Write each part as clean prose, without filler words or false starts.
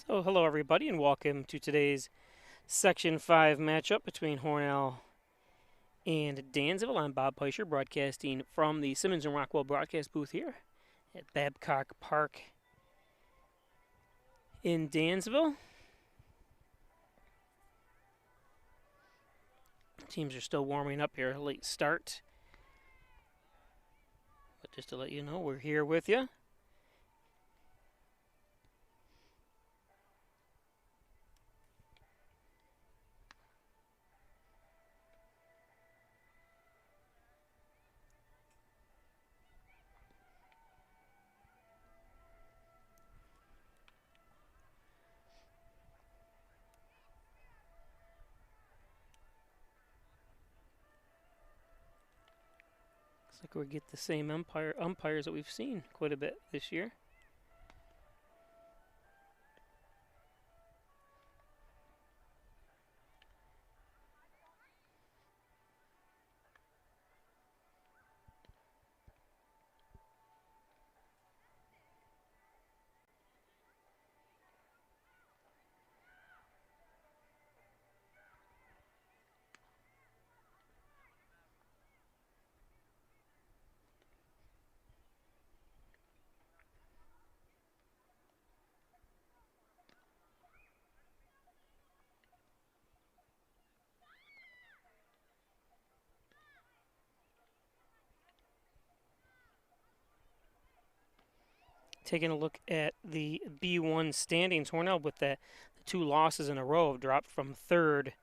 So hello everybody and welcome to today's Section 5 matchup between Hornell and Dansville. I'm Bob Peischer broadcasting from the Simmons and Rockwell broadcast booth here at Babcock Park in Dansville. Teams are still warming up here, late start. But just to let you know, we're here with you. Looks like we get the same umpires that we've seen quite a bit this year. Taking a look at the B1 standings, Hornell with the two losses in a row have dropped from third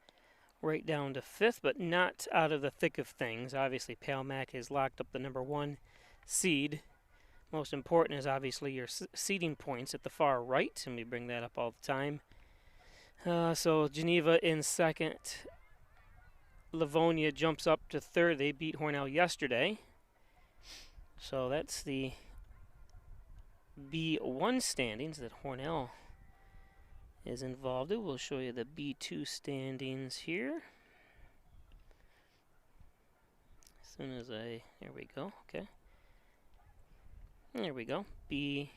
right down to fifth, but not out of the thick of things. Obviously, Palmac has locked up the number one seed. Most important is obviously your seeding points at the far right, and we bring that up all the time. So Geneva in second. Livonia jumps up to third. They beat Hornell yesterday. So that's the B1 standings that Hornell is involved in. We'll show you the B2 standings here. As soon as there we go, okay. There we go, B2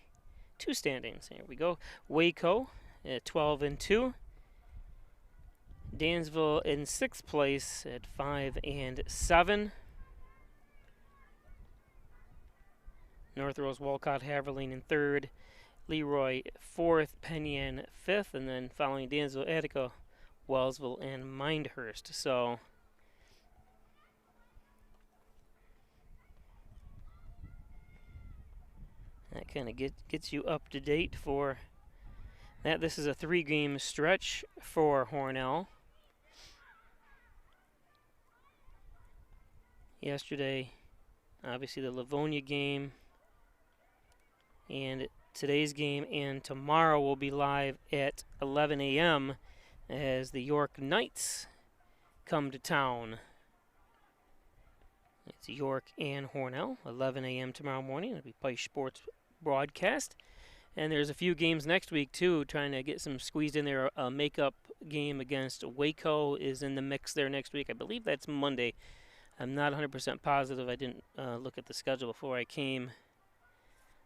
standings, here we go. Waco at 12-2. Dansville in 6th place at 5-7. North Rose, Walcott, Haverline in 3rd. Leroy 4th, Penn 5th, and then following Dansville, Attica, Wellsville, and Mindhurst. So that kind of gets you up to date for that. This is a 3-game stretch for Hornell. Yesterday, obviously the Livonia game, and today's game, and tomorrow will be live at 11 a.m. as the York Knights come to town. It's York and Hornell, 11 a.m. tomorrow morning. It'll be Pike Sports broadcast. And there's a few games next week, too, trying to get some squeezed in there. A makeup game against Waco is in the mix there next week. I believe that's Monday. I'm not 100% positive. I didn't look at the schedule before I came.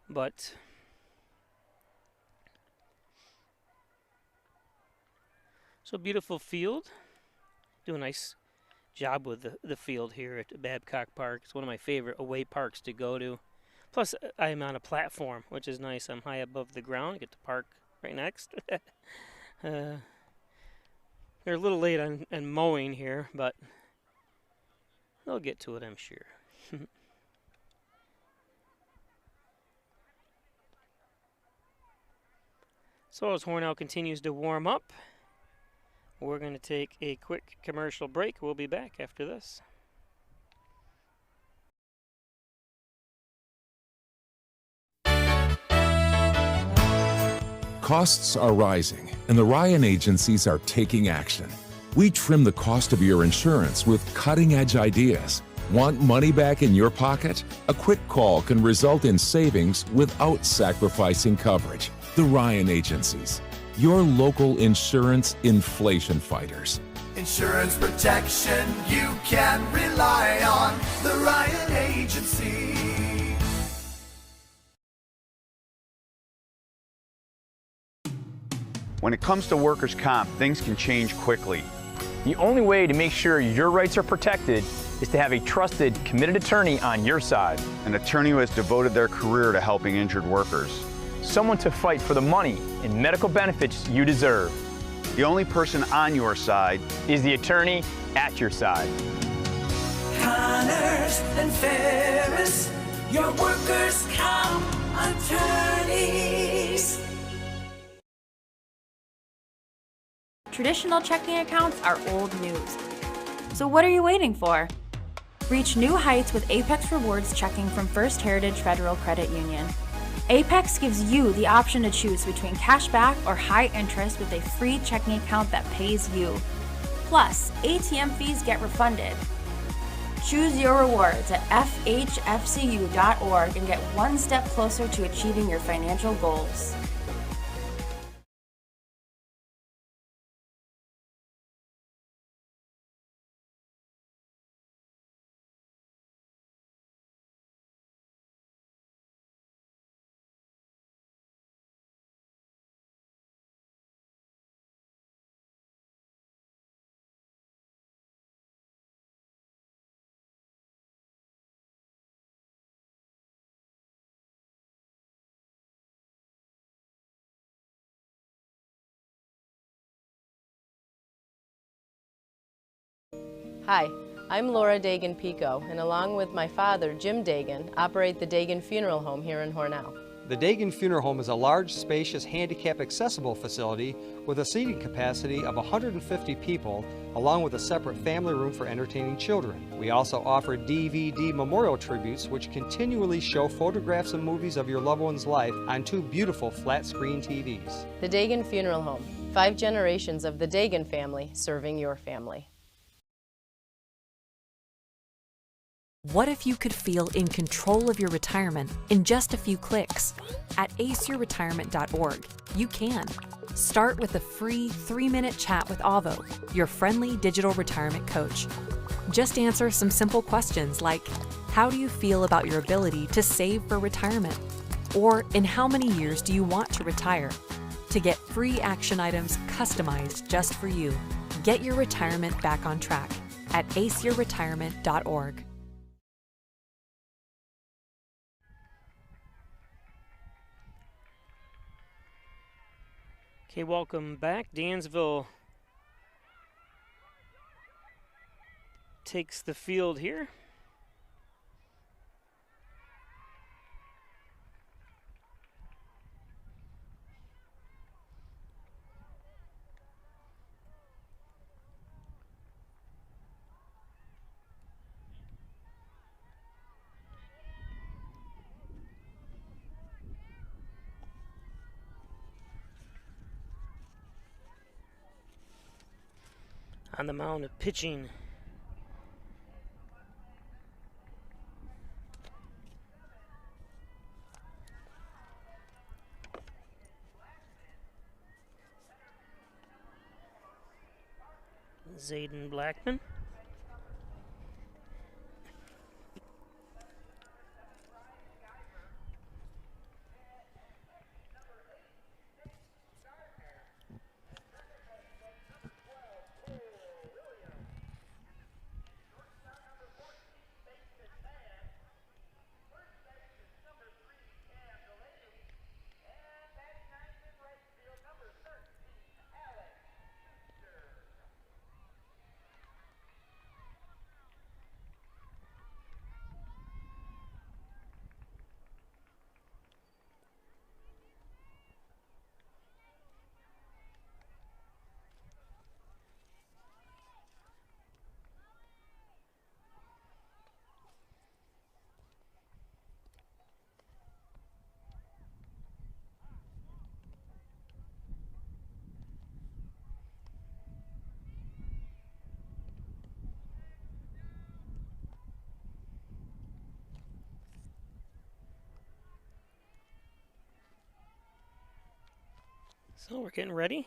But so beautiful field. Do a nice job with the field here at Babcock Park. It's one of my favorite away parks to go to. Plus, I'm on a platform, which is nice. I'm high above the ground. I get to park right next. They're a little late on mowing here, but they'll get to it, I'm sure. So as Hornell continues to warm up, we're going to take a quick commercial break. We'll be back after this. Costs are rising, and the Ryan agencies are taking action. We trim the cost of your insurance with cutting-edge ideas. Want money back in your pocket? A quick call can result in savings without sacrificing coverage. The Ryan agencies, your local insurance inflation fighters. Insurance protection you can rely on. The Ryan Agency. When it comes to workers' comp, things can change quickly. The only way to make sure your rights are protected is to have a trusted, committed attorney on your side. An attorney who has devoted their career to helping injured workers. Someone to fight for the money and medical benefits you deserve. The only person on your side is the attorney at your side. Connors and Ferris, your workers' comp attorneys. Traditional checking accounts are old news. So what are you waiting for? Reach new heights with Apex Rewards checking from First Heritage Federal Credit Union. Apex gives you the option to choose between cash back or high interest with a free checking account that pays you. Plus, ATM fees get refunded. Choose your rewards at fhfcu.org and get one step closer to achieving your financial goals. Hi, I'm Laura Dagan Pico, and along with my father, Jim Dagan, operate the Dagan Funeral Home here in Hornell. The Dagan Funeral Home is a large, spacious, handicap-accessible facility with a seating capacity of 150 people, along with a separate family room for entertaining children. We also offer DVD memorial tributes, which continually show photographs and movies of your loved one's life on 2 beautiful flat-screen TVs. The Dagan Funeral Home, 5 generations of the Dagan family serving your family. What if you could feel in control of your retirement in just a few clicks? At aceyourretirement.org, you can. Start with a free 3-minute chat with Avo, your friendly digital retirement coach. Just answer some simple questions like, how do you feel about your ability to save for retirement? Or in how many years do you want to retire? To get free action items customized just for you. Get your retirement back on track at aceyourretirement.org. Okay, welcome back. Dansville takes the field here. On the mound of pitching, Zayden Blackman. So we're getting ready.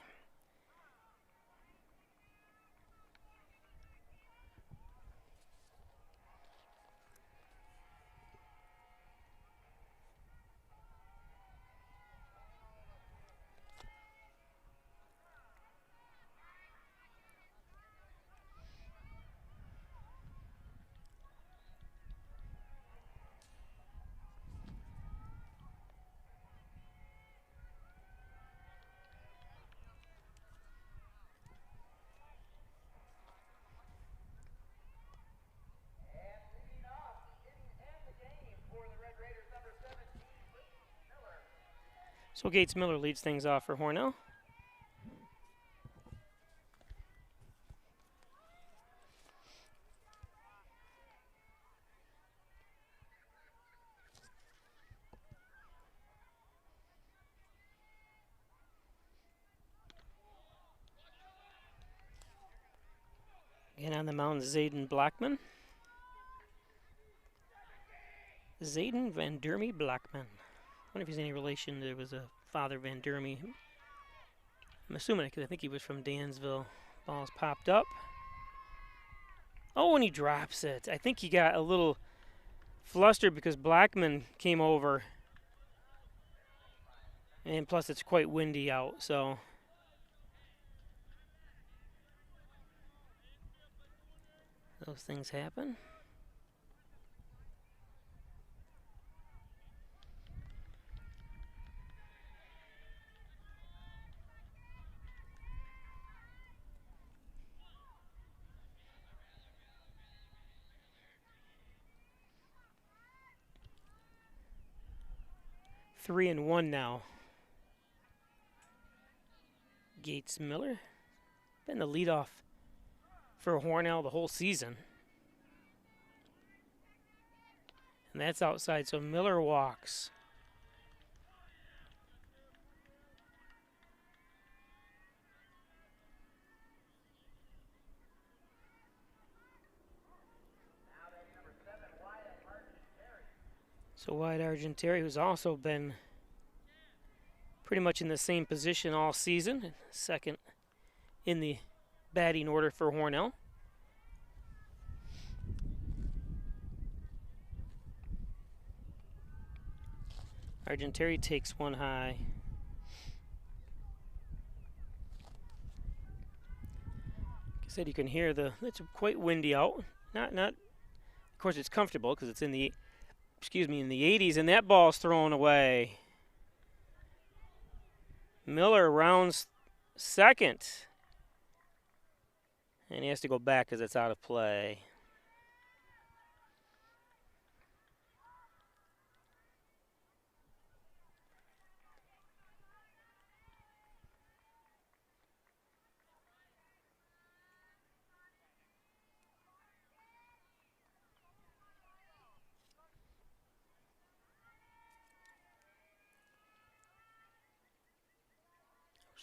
So Gates Miller leads things off for Hornell. Again on the mound, Zayden Blackman. Zayden Van Dermy Blackman. I wonder if he's any relation. There was a father Van Dermy. I'm assuming because I think he was from Dansville. Ball's popped up. Oh, and he drops it. I think he got a little flustered because Blackman came over. And plus it's quite windy out, so. Those things happen. Three and one now. Gates Miller. Been the leadoff for Hornell the whole season. And that's outside, so Miller walks. So Wyatt Argenteri, who's also been pretty much in the same position all season, second in the batting order for Hornell. Argenteri takes one high. Like I said, you can hear it's quite windy out. Not. Of course, it's comfortable because it's in the 80s, and that ball's thrown away. Miller rounds second, and he has to go back because it's out of play.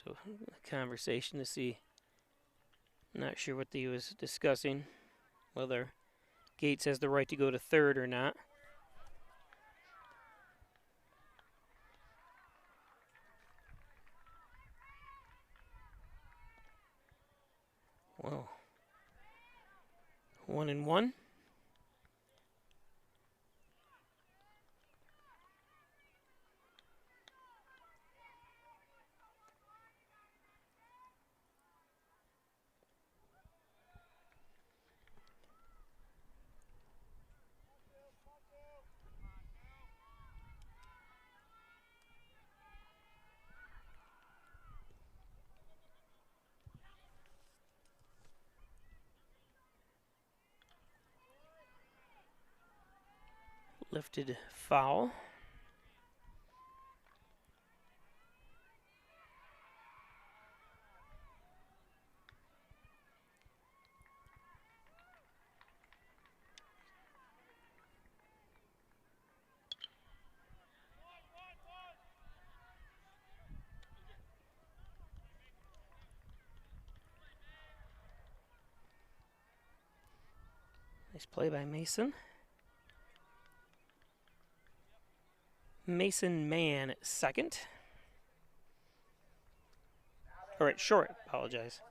So, conversation to see. Not sure what he was discussing. Whether Gates has the right to go to third or not. Whoa. 1-1. Lifted foul. Nice play by Mason. Mason Mann at second. Or at short, apologize.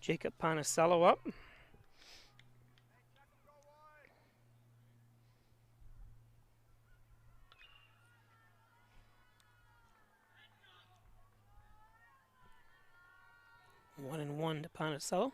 Jacob Ponicello up. 1-1 to Ponicello.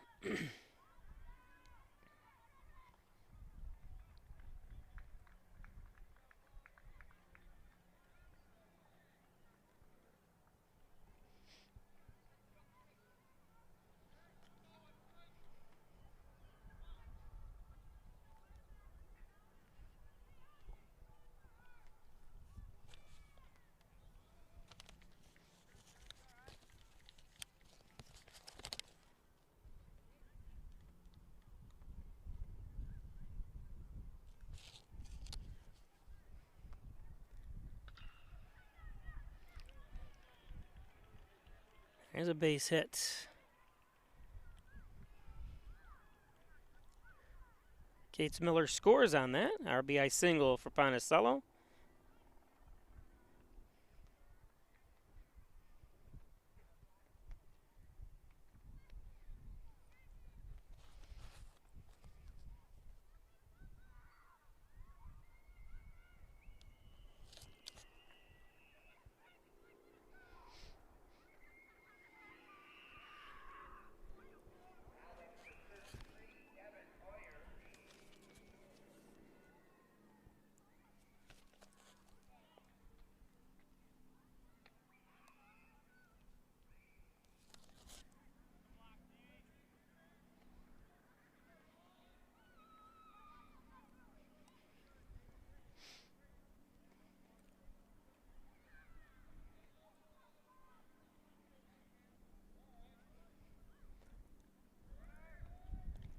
There's a base hit. Gates Miller scores on that. RBI single for Ponicello.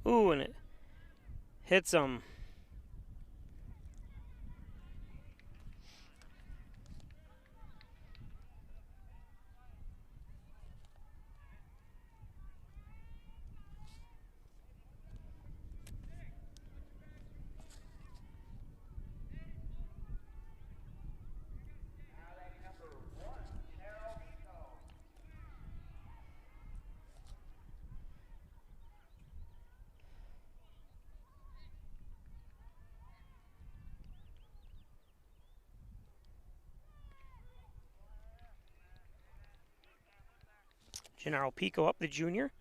Ooh, and it hits him. Gennaro Pico up, the junior.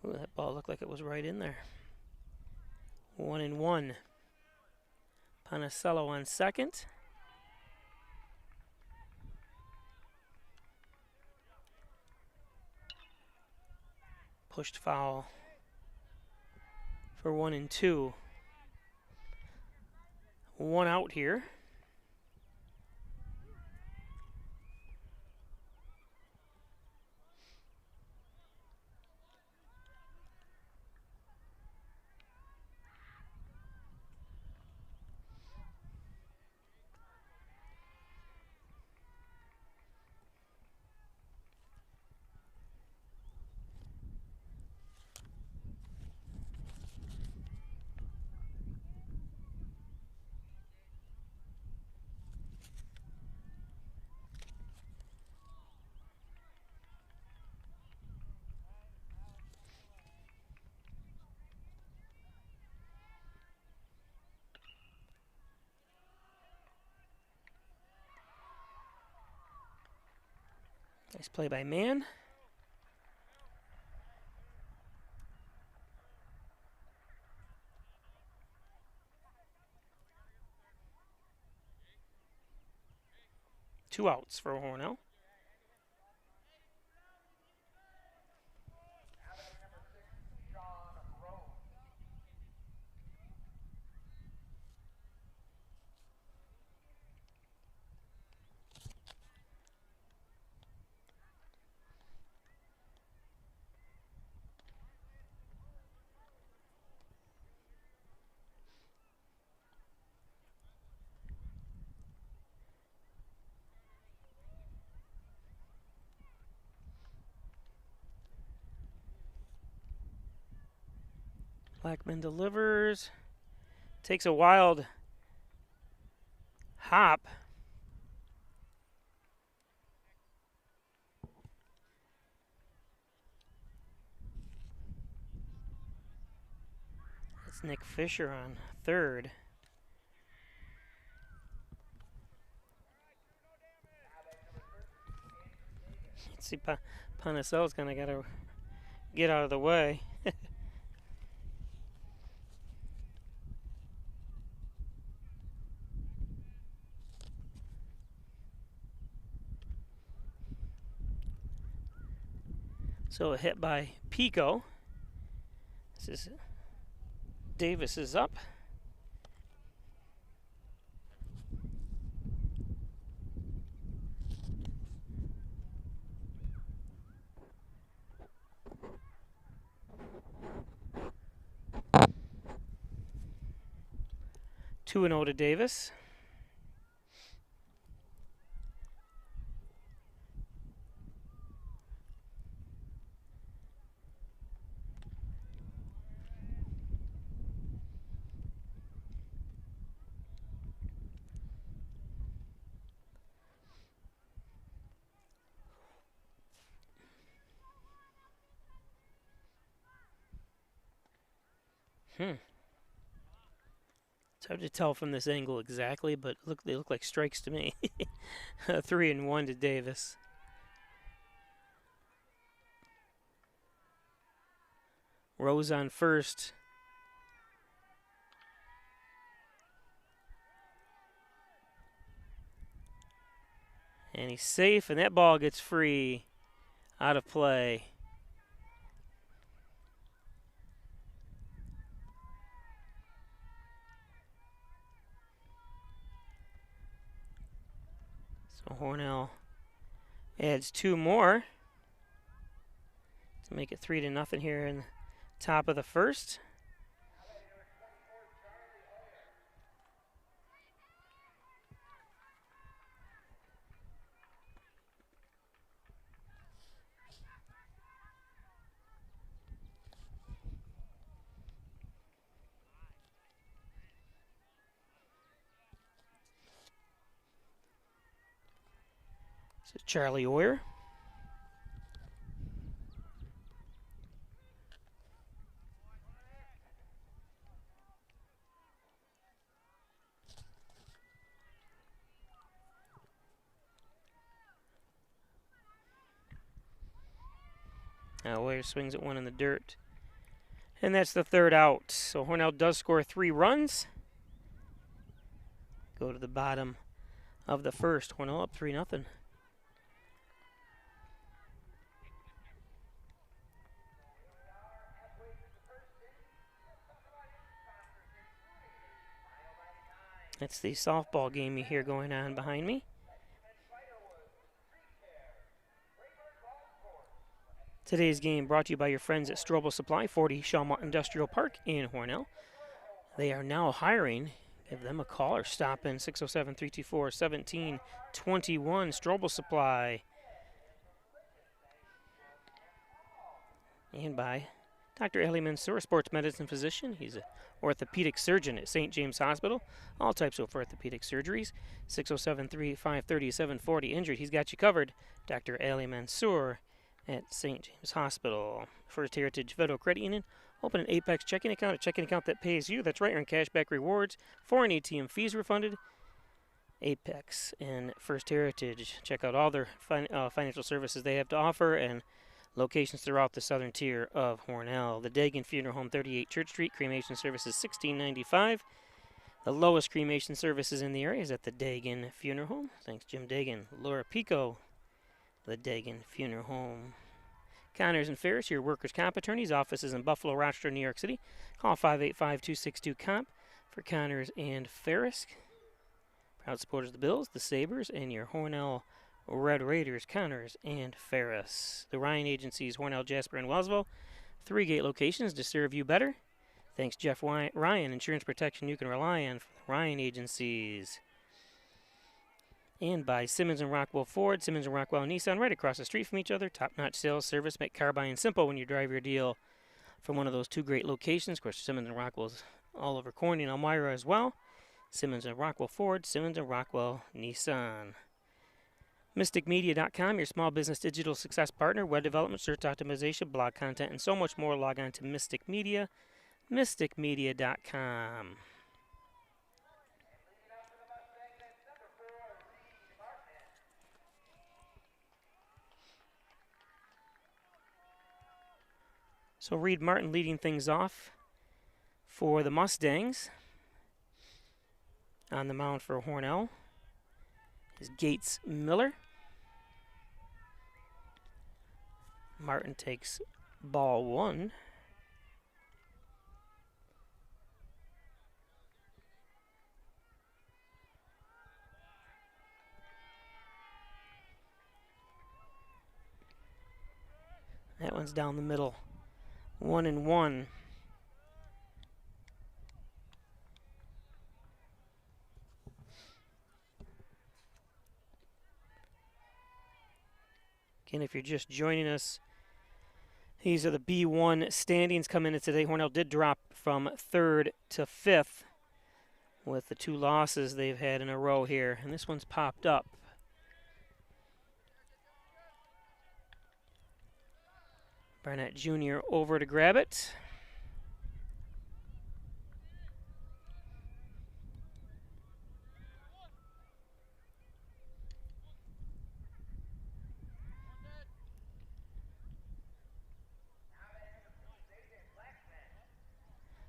Ooh, that ball looked like it was right in there. 1-1. Ponicello on second. Pushed foul for 1-2. One out here. Nice play by Mann. Two outs for Hornell. Blackman delivers. Takes a wild hop. That's Nick Fisher on third. Let's see, Ponicello's kind of got to get out of the way. So a hit by Pico. This is Davis is up. 2-0 to Davis. It's hard to tell from this angle exactly, but they look like strikes to me. 3-1 to Davis. Rose on first. And he's safe, and that ball gets free out of play. So Hornell adds 2 more to make it 3-0 here in the top of the first. This is Charlie Oyer. Now Oyer swings at one in the dirt. And that's the third out. So Hornell does score 3 runs. Go to the bottom of the first. Hornell up 3-0. It's the softball game you hear going on behind me. Today's game brought to you by your friends at Strobel Supply, 40 Shawmut Industrial Park in Hornell. They are now hiring. Give them a call or stop in 607-324-1721. Strobel Supply. And by Dr. Ellie Mansour, sports medicine physician. He's an orthopedic surgeon at St. James Hospital. All types of orthopedic surgeries. 607-353-740. Injured, he's got you covered. Dr. Ellie Mansour at St. James Hospital. First Heritage Federal Credit Union. Open an Apex checking account, a checking account that pays you. That's right, earn cashback rewards, foreign ATM fees refunded. Apex and First Heritage. Check out all their financial services they have to offer and locations throughout the southern tier of Hornell. The Dagan Funeral Home, 38 Church Street. Cremation services $16.95. The lowest cremation services in the area is at the Dagan Funeral Home. Thanks, Jim Dagan. Laura Pico, the Dagan Funeral Home. Connors and Ferris, your workers' comp attorneys. Offices in Buffalo, Rochester, New York City. Call 585-262-COMP for Connors and Ferris. Proud supporters of the Bills, the Sabres, and your Hornell Red Raiders, Connors and Ferris. The Ryan Agencies, Hornell, Jasper, and Wellsville. 3 gate locations to serve you better. Thanks, Jeff Ryan. Insurance protection you can rely on for the Ryan Agencies. And by Simmons and Rockwell Ford, Simmons and Rockwell Nissan, right across the street from each other. Top-notch sales service, make car buying simple when you drive your deal from one of those 2 great locations. Of course, Simmons and Rockwell's all over Corning and Elmira as well. Simmons and Rockwell Ford, Simmons and Rockwell Nissan. MysticMedia.com, your small business digital success partner, web development, search optimization, blog content, and so much more. Log on to Mystic Media, MysticMedia.com. So Reed Martin leading things off for the Mustangs. On the mound for Hornell is Gates Miller. Martin takes ball 1. That one's down the middle. 1-1. Again, if you're just joining us, these are the B1 standings coming in today. Hornell did drop from 3rd to 5th with the 2 losses they've had in a row here, and this one's popped up. Barnett Jr. over to grab it.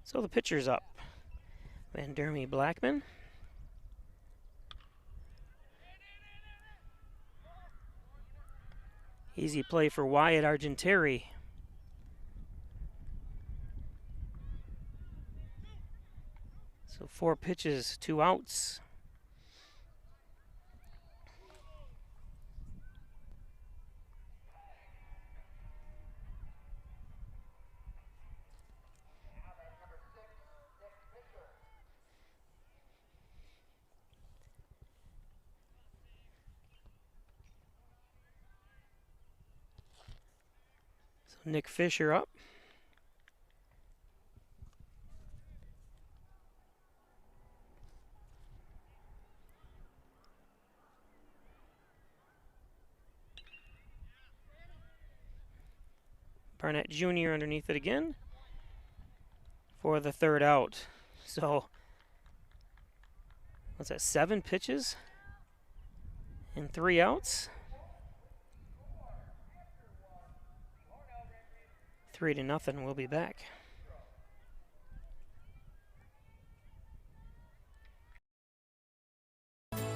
So the pitcher's up. Van Dermy Blackman. Easy play for Wyatt Argenteri. So 4 pitches, 2 outs. So Nick Fisher up. Barnett Jr. underneath it again for the 3rd out. So, what's that, 7 pitches and 3 outs? 3-0, we'll be back.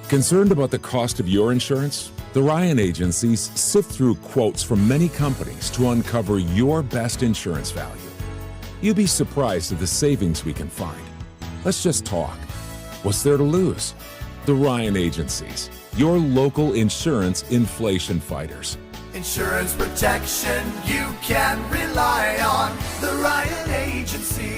Concerned about the cost of your insurance? The Ryan agencies sift through quotes from many companies to uncover your best insurance value. You'll be surprised at the savings we can find. Let's just talk. What's there to lose? The Ryan agencies, your local insurance inflation fighters. Insurance protection you can rely on. The Ryan Agency.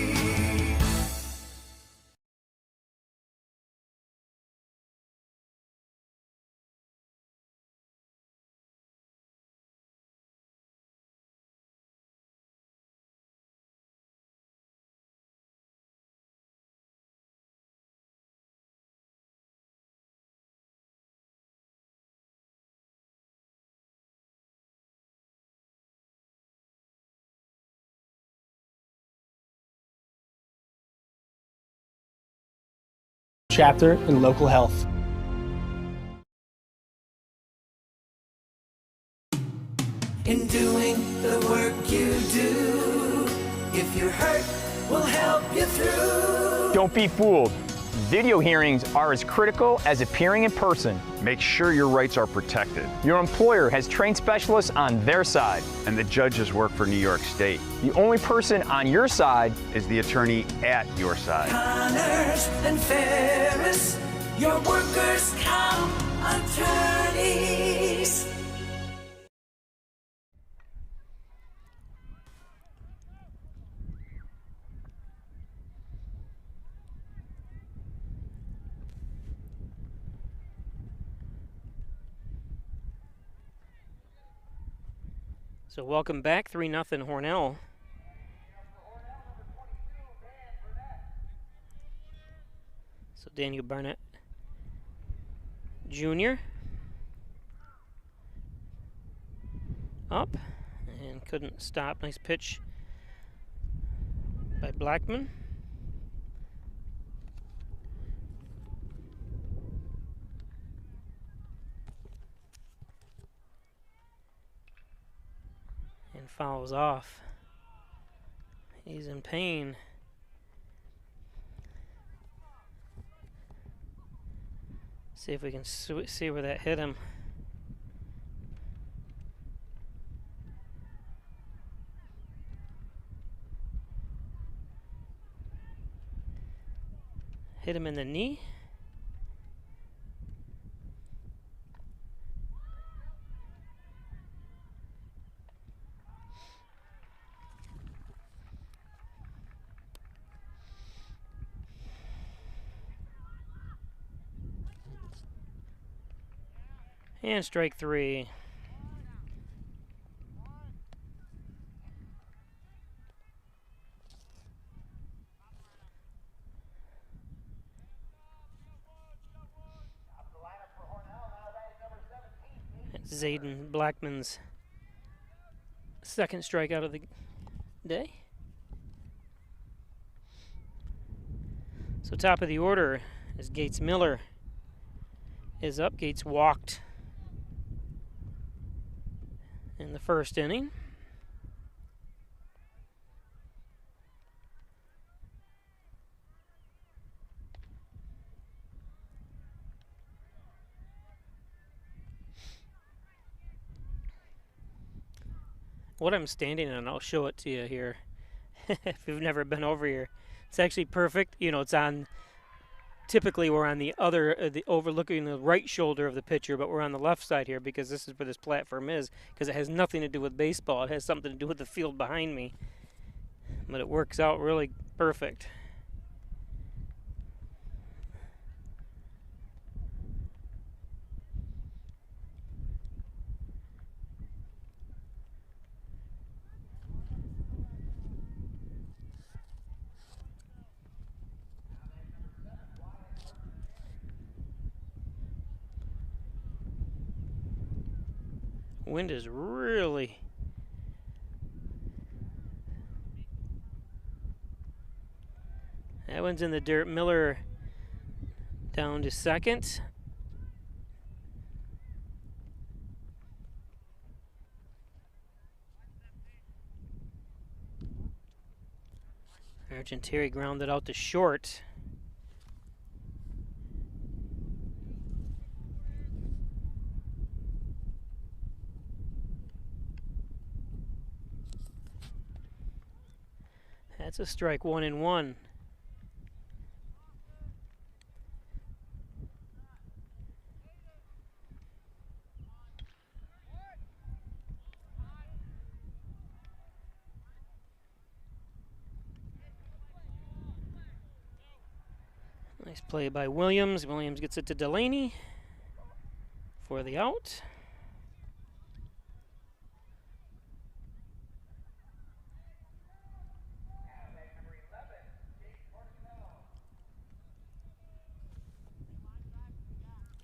Chapter in local health. In doing the work you do, if you're hurt, we'll help you through. Don't be fooled. Video hearings are as critical as appearing in person. Make sure your rights are protected. Your employer has trained specialists on their side. And the judges work for New York State. The only person on your side is the attorney at your side. Connors and Ferris, your workers' comp attorneys. So welcome back, 3-0 Hornell. So Daniel Barnett Jr. up and couldn't stop. Nice pitch by Blackman. And fouls off. He's in pain. See if we can see where that hit him. Hit him in the knee. And strike 3. Zayden Blackman's second strikeout of the day. So top of the order is Gates Miller is up. Gates walked in the first inning. What I'm standing on, I'll show it to you here if you've never been over here. It's actually perfect. You know, it's on, typically we're on the other, overlooking the right shoulder of the pitcher, but we're on the left side here because this is where this platform is, because it has nothing to do with baseball. It has something to do with the field behind me. But it works out really perfect. Wind is really that one's in the dirt. Miller down to second. Argenteri grounded out to short. That's a strike, 1-1. Nice play by Williams. Williams gets it to Delaney for the out.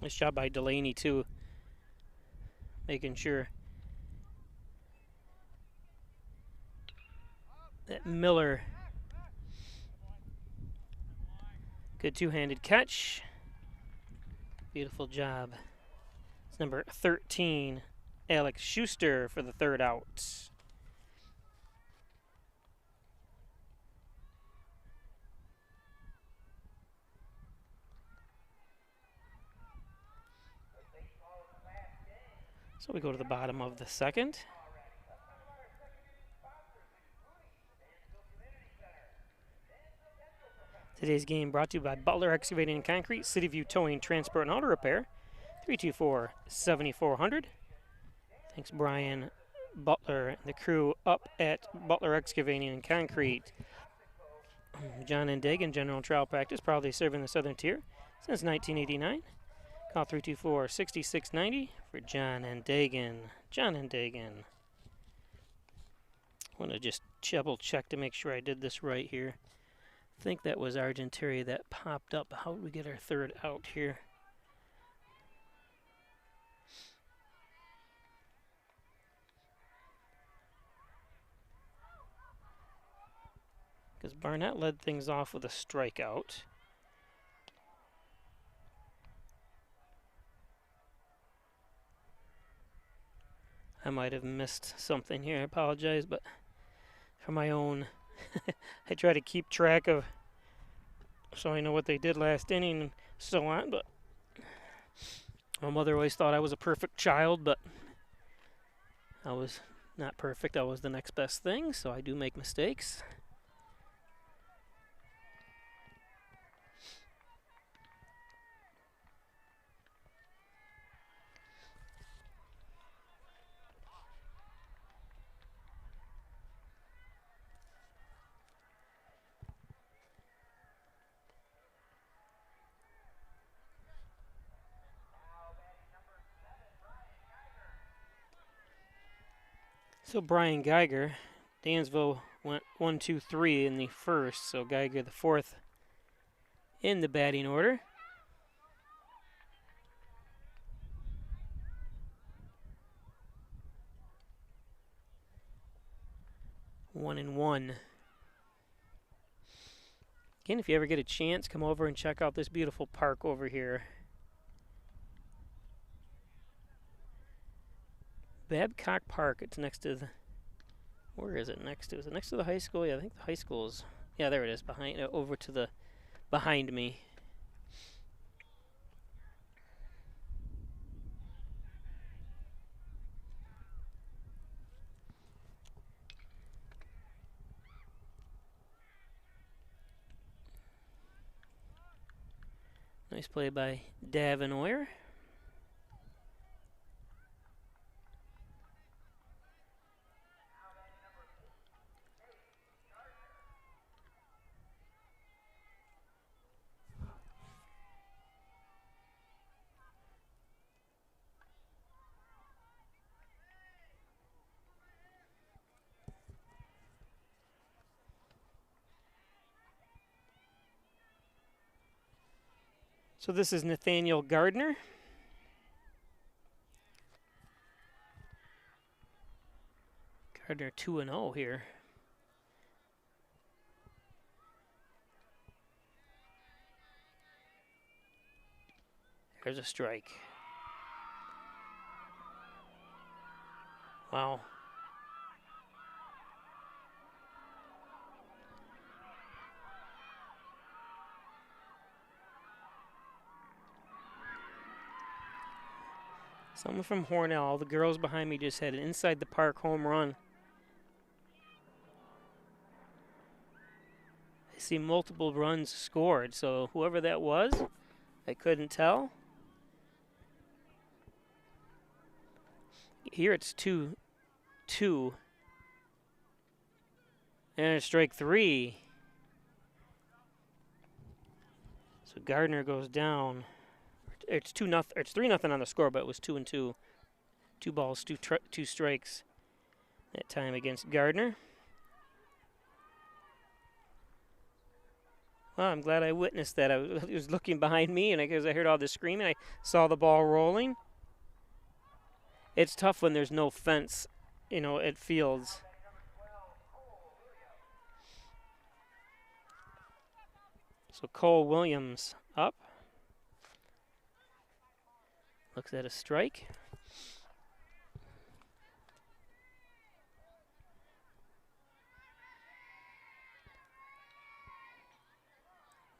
Nice job by Delaney, too, making sure that Miller, good two-handed catch. Beautiful job. It's number 13, Alex Schuster, for the third out. So we go to the bottom of the second. Today's game brought to you by Butler Excavating and Concrete, City View Towing, Transport, and Auto Repair, 324-7400. Thanks, Brian Butler and the crew up at Butler Excavating and Concrete. John and Dagan, General Trial Practice, proudly serving the Southern Tier since 1989. Call 324-6690 for John and Dagan. John and Dagan. I want to just double check to make sure I did this right here. I think that was Argenteri that popped up. How did we get our third out here? Because Barnett led things off with a strikeout. I might have missed something here. I apologize, but for my own, I try to keep track of so I know what they did last inning and so on. But my mother always thought I was a perfect child, but I was not perfect. I was the next best thing, so I do make mistakes. So Brian Geiger, Dansville went 1-2-3 in the first, so Geiger the fourth in the batting order. 1-1. Again, if you ever get a chance, come over and check out this beautiful park over here. Babcock Park. It's next to the. Where is it next to? Is it next to the high school? Yeah, I think the high school is. Yeah, there it is. Behind, over to the, behind me. Nice play by Davinoyer. So this is Nathaniel Gardner. Gardner 2-0 here. There's a strike. Wow. Someone from Hornell. All the girls behind me just had an inside the park home run. I see multiple runs scored, so whoever that was, I couldn't tell. Here it's 2-2. And strike 3. So Gardner goes down. It's 2-0. It's 3-0 on the score, but it was 2-2. 2 balls, two strikes that time against Gardner. Well, I'm glad I witnessed that. I was looking behind me, and because I heard all this screaming, I saw the ball rolling. It's tough when there's no fence, at fields. So Cole Williams up. Looks at a strike.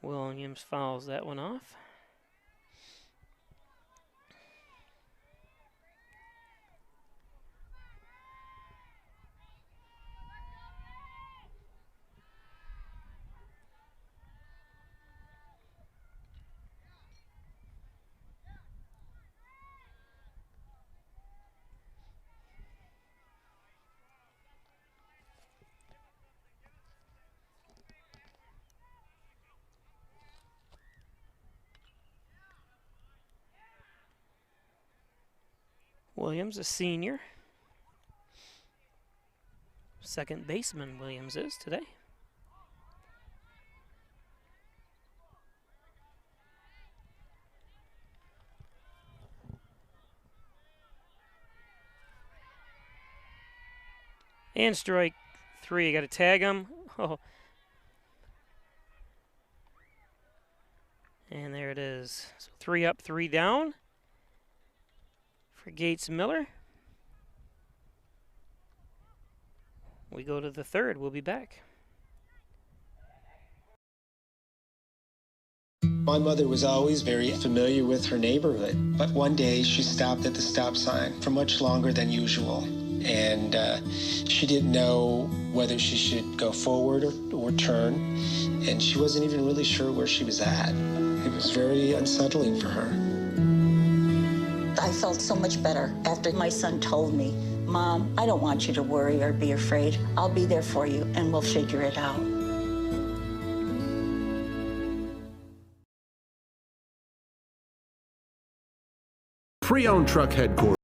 Williams fouls that one off. Williams, a senior. Second baseman Williams is today. And strike 3. Got to tag him. Oh. And there it is. So 3 up, 3 down for Gates Miller. We go to the third. We'll be back. My mother was always very familiar with her neighborhood, but one day she stopped at the stop sign for much longer than usual. And she didn't know whether she should go forward or turn, and she wasn't even really sure where she was at. It was very unsettling for her. I felt so much better after my son told me, "Mom, I don't want you to worry or be afraid. I'll be there for you, and we'll figure it out." Pre-owned truck headquarters.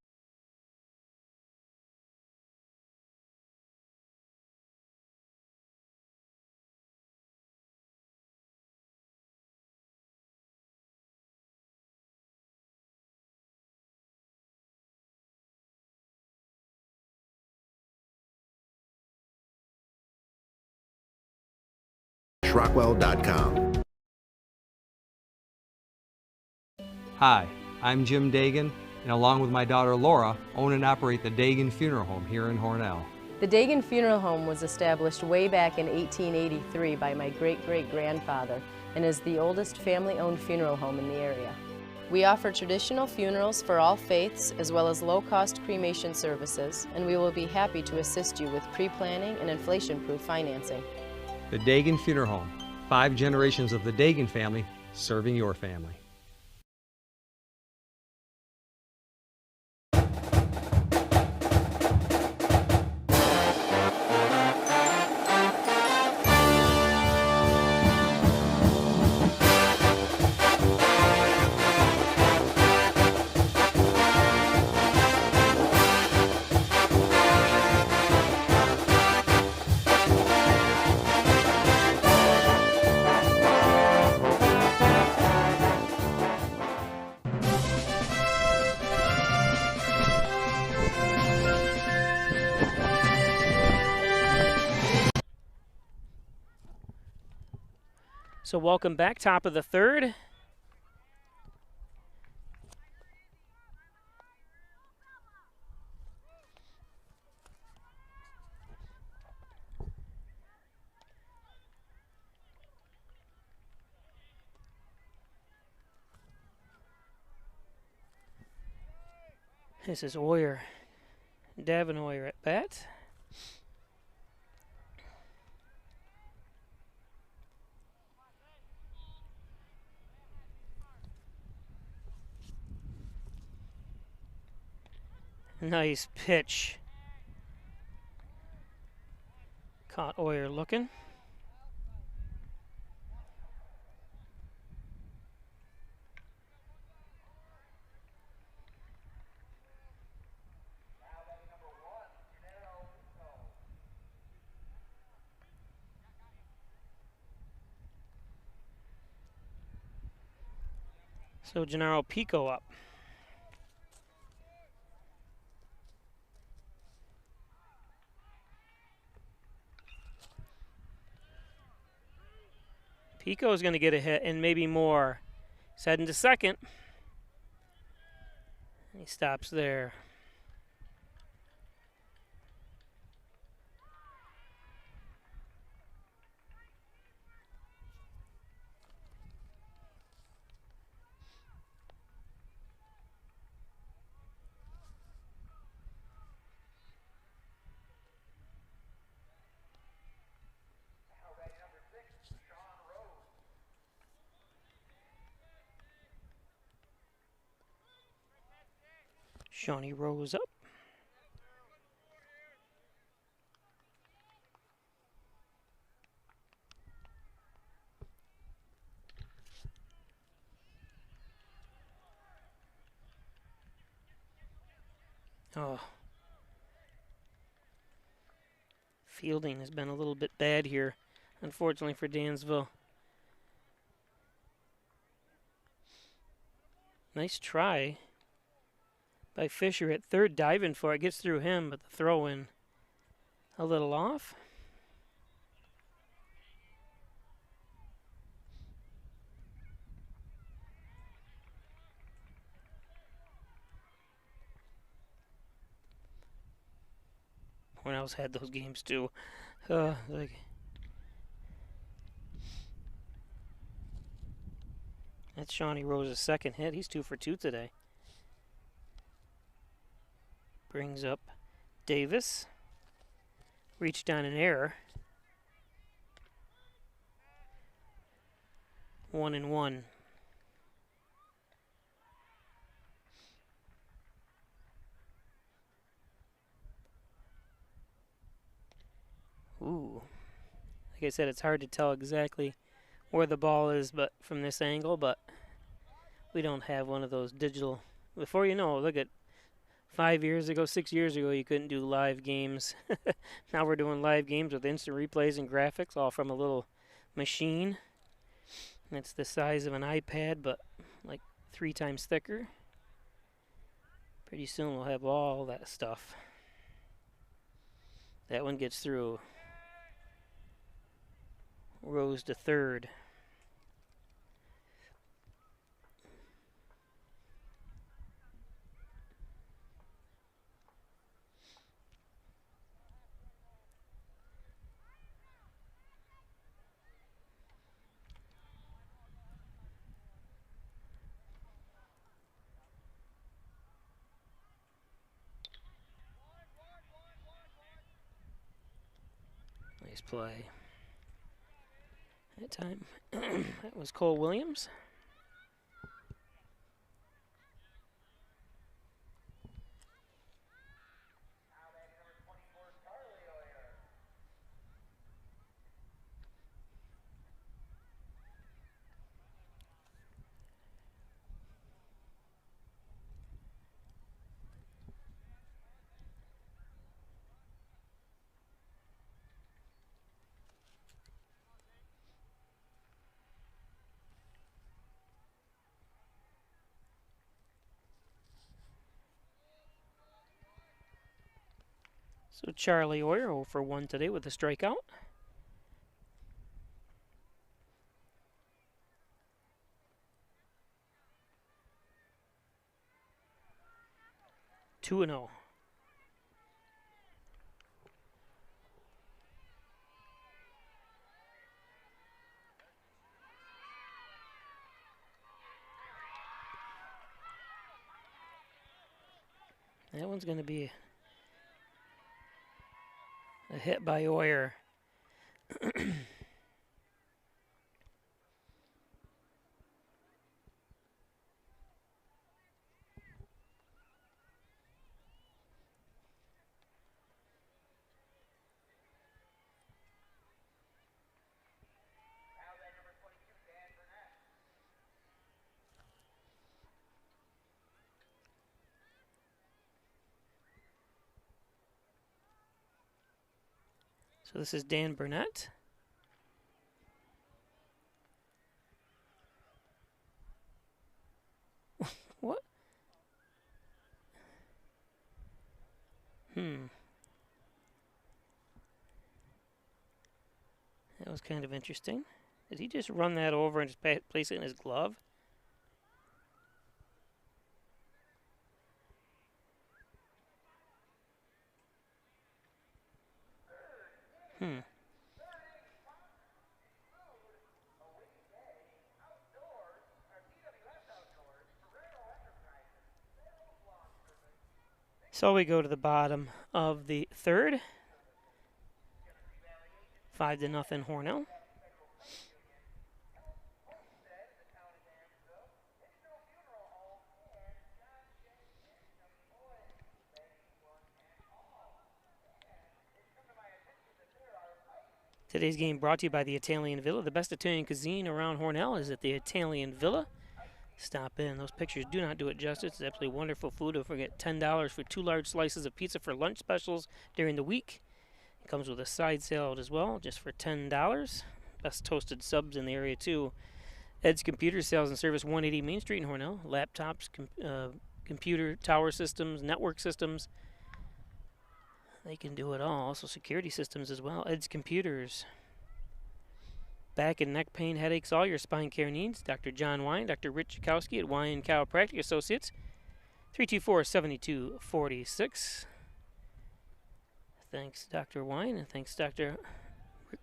rockwell.com. Hi, I'm Jim Dagan, and along with my daughter Laura, own and operate the Dagan Funeral Home here in Hornell. The Dagan Funeral Home was established way back in 1883 by my great-great-grandfather and is the oldest family-owned funeral home in the area. We offer traditional funerals for all faiths as well as low-cost cremation services, and we will be happy to assist you with pre-planning and inflation-proof financing. The Dagan Funeral Home, 5 generations of the Dagan family serving your family. So welcome back, top of the third. This is Oyer, Davin Oyer at bat. Nice pitch. Caught Oyer looking. So Gennaro Pico up. Pico is going to get a hit and maybe more. He's heading to second. He stops there. Shawnee Rose up. Oh. Fielding has been a little bit bad here, unfortunately for Dansville. Nice try by Fisher at third, diving for it. Gets through him, but the throw in a little off. Hornell's had those games too. That's Shawnee Rose's second hit. He's 2 for 2 today. Brings up Davis. Reached on an error. 1-1. Ooh. Like I said, it's hard to tell exactly where the ball is but from this angle, but we don't have one of those digital. Before you know, look at 5 years ago, 6 years ago, you couldn't do live games. Now we're doing live games with instant replays and graphics, all from a little machine. And it's the size of an iPad, but like 3 times thicker. Pretty soon we'll have all that stuff. That one gets through. Rose to third. Nice play. That time, that was Cole Williams. So Charlie Oyer 0 for 1 today with a strikeout. Two and 0. That one's going to be a hit by Oyer. So this is Dan Burnett. What? That was kind of interesting. Did he just run that over and just place it in his glove? So we go to the bottom of the third. 5-0 Hornell. Today's game brought to you by the Italian Villa. The best Italian cuisine around Hornell is at the Italian Villa. Stop in. Those pictures do not do it justice. It's absolutely wonderful food. Don't forget $10 for 2 large slices of pizza for lunch specials during the week. It comes with a side salad as well, just for $10. Best toasted subs in the area too. Ed's Computer Sales and Service, 180 Main Street in Hornell. Laptops, computer tower systems, network systems. They can do it all. Also security systems as well. Ed's Computers. Back and neck pain, headaches, all your spine care needs. Dr. John Wine, Dr. Rich Chakowski at Wine Chiropractic Associates. 324-7246. Thanks, Dr. Wine, and thanks, Dr.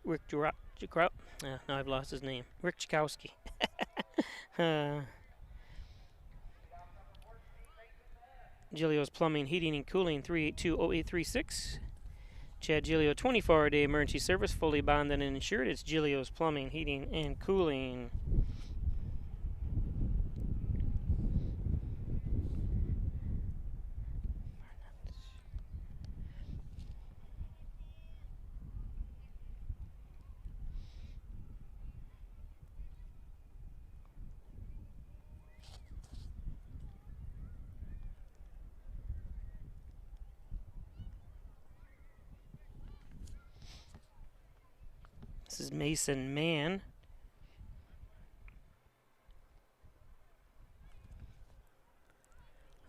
Rick now I've lost his name. Rick Chakowski. Giglio's Plumbing, Heating, and Cooling, 382-0836. Chad Giglio, 24-hour-a-day emergency service, fully bonded and insured. It's Giglio's Plumbing, Heating, and Cooling. This is Mason Mann.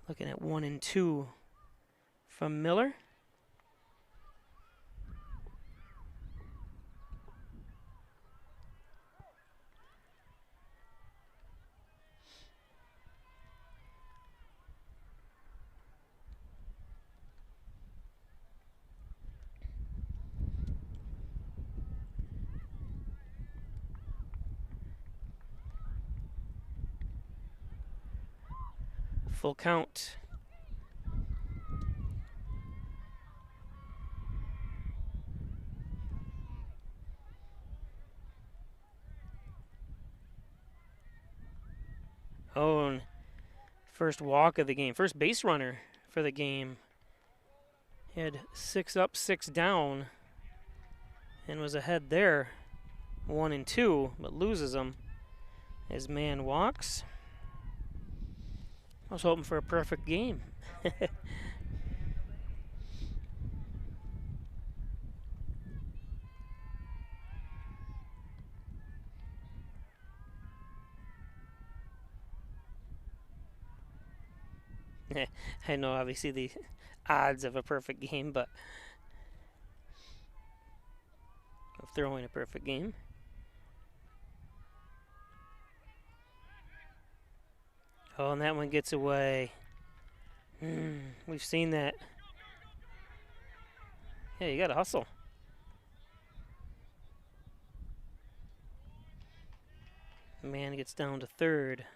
Looking at 1 and 2 from Miller. Full count. Oh, and first walk of the game. First base runner for the game. He had 6 up, 6 down, and was ahead there, 1 and 2, but loses them. His man walks. I was hoping for a perfect game. I know, obviously, the odds of a perfect game, but of throwing a perfect game. Oh, and that one gets away. We've seen that. Yeah, you got to hustle. Man gets down to third.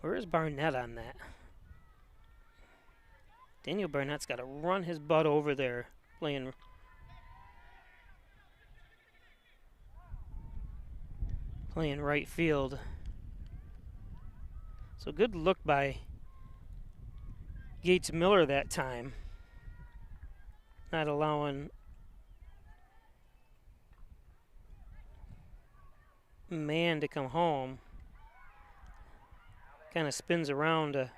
Where is Barnett on that? Daniel Barnett's got to run his butt over there playing. Playing right field. So good look by Gates Miller that time. Not allowing man to come home. Kind of spins around to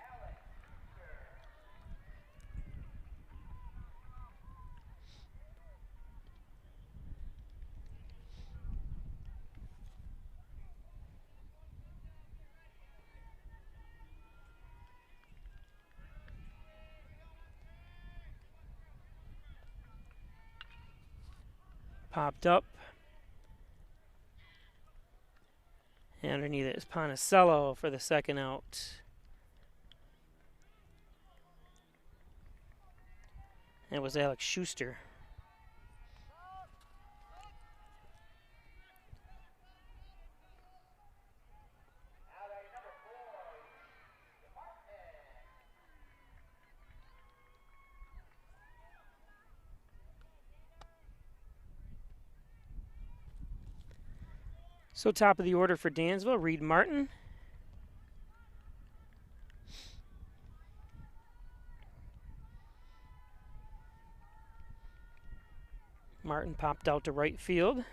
popped up. And underneath it is Ponicello for the second out. And it was Alex Schuster. So top of the order for Dansville, Reed Martin. Martin popped out to right field.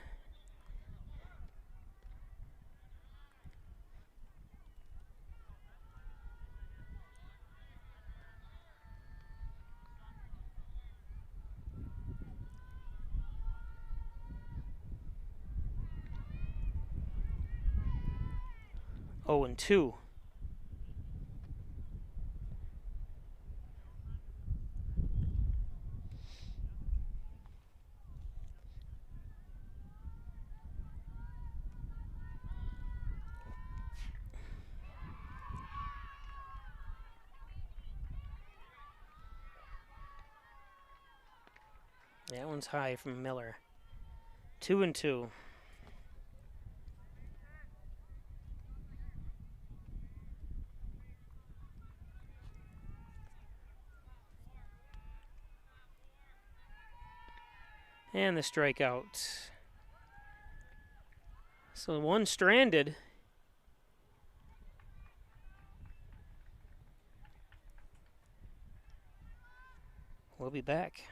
Oh, and 2. That one's high from Miller. 2 and 2. And the strikeout. So one stranded. We'll be back.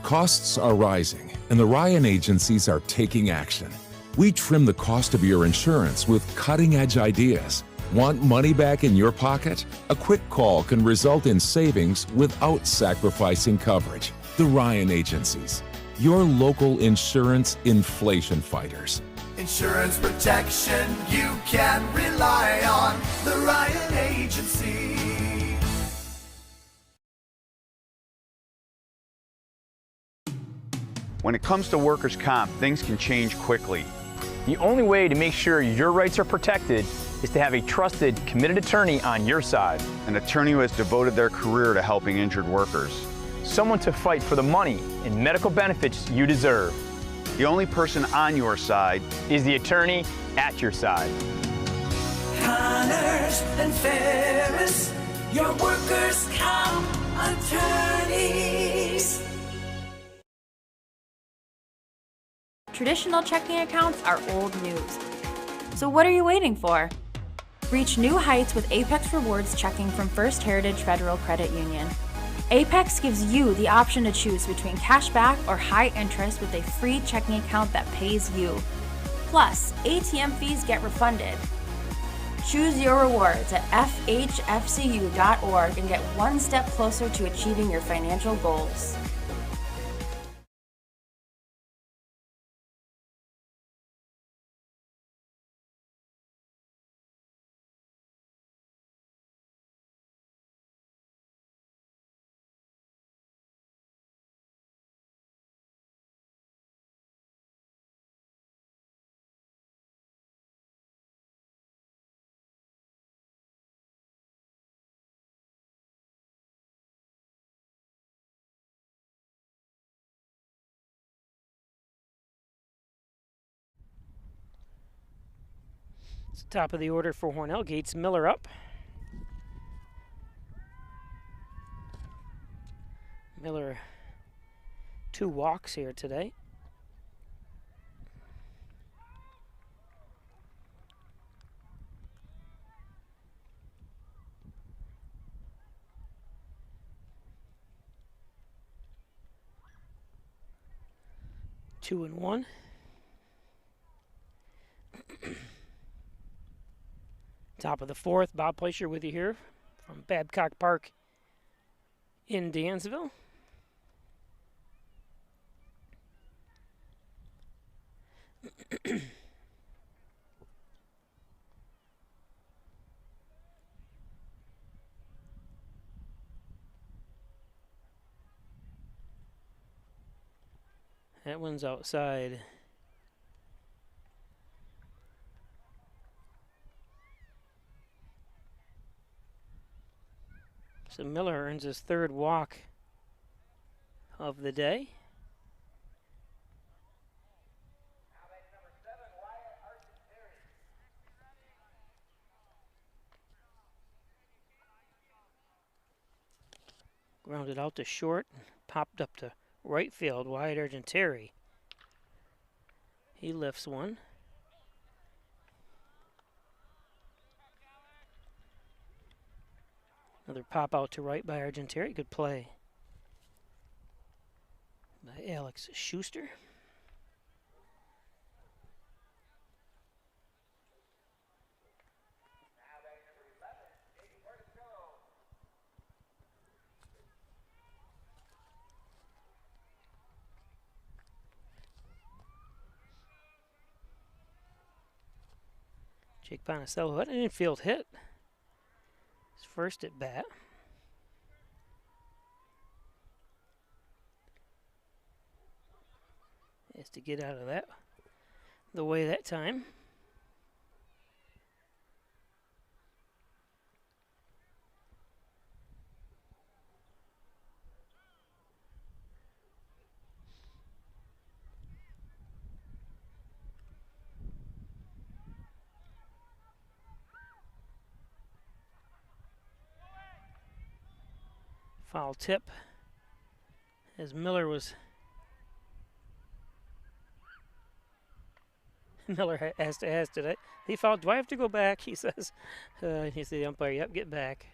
Costs are rising, and the Ryan agencies are taking action. We trim the cost of your insurance with cutting-edge ideas. Want money back in your pocket? A quick call can result in savings without sacrificing coverage. The Ryan agencies, your local insurance inflation fighters. Insurance protection you can rely on. The Ryan Agency. When it comes to workers' comp, things can change quickly. The only way to make sure your rights are protected is to have a trusted, committed attorney on your side. An attorney who has devoted their career to helping injured workers. Someone to fight for the money and medical benefits you deserve. The only person on your side is the attorney at your side. Connors and Ferris, your workers' comp attorneys. Traditional checking accounts are old news. So what are you waiting for? Reach new heights with Apex Rewards checking from First Heritage Federal Credit Union. Apex gives you the option to choose between cash back or high interest with a free checking account that pays you. Plus, ATM fees get refunded. Choose your rewards at fhfcu.org and get one step closer to achieving your financial goals. It's the top of the order for Hornell. Gates Miller up. Miller 2 walks here today. Two and one. Top of the fourth, Bob Plaisher with you here from Babcock Park in Dansville. That one's outside. So Miller earns his third walk of the day. Grounded out to short, popped up to right field. Wyatt Argenteri. He lifts one. Another pop out to right by Argenteri. Good play by Alex Schuster. Jake Ponicello had an infield hit. His first at bat. Has to get out of that the way that time. Foul tip as Miller asked it. He fouled. Do I have to go back? He says. He said, the umpire, yep, get back.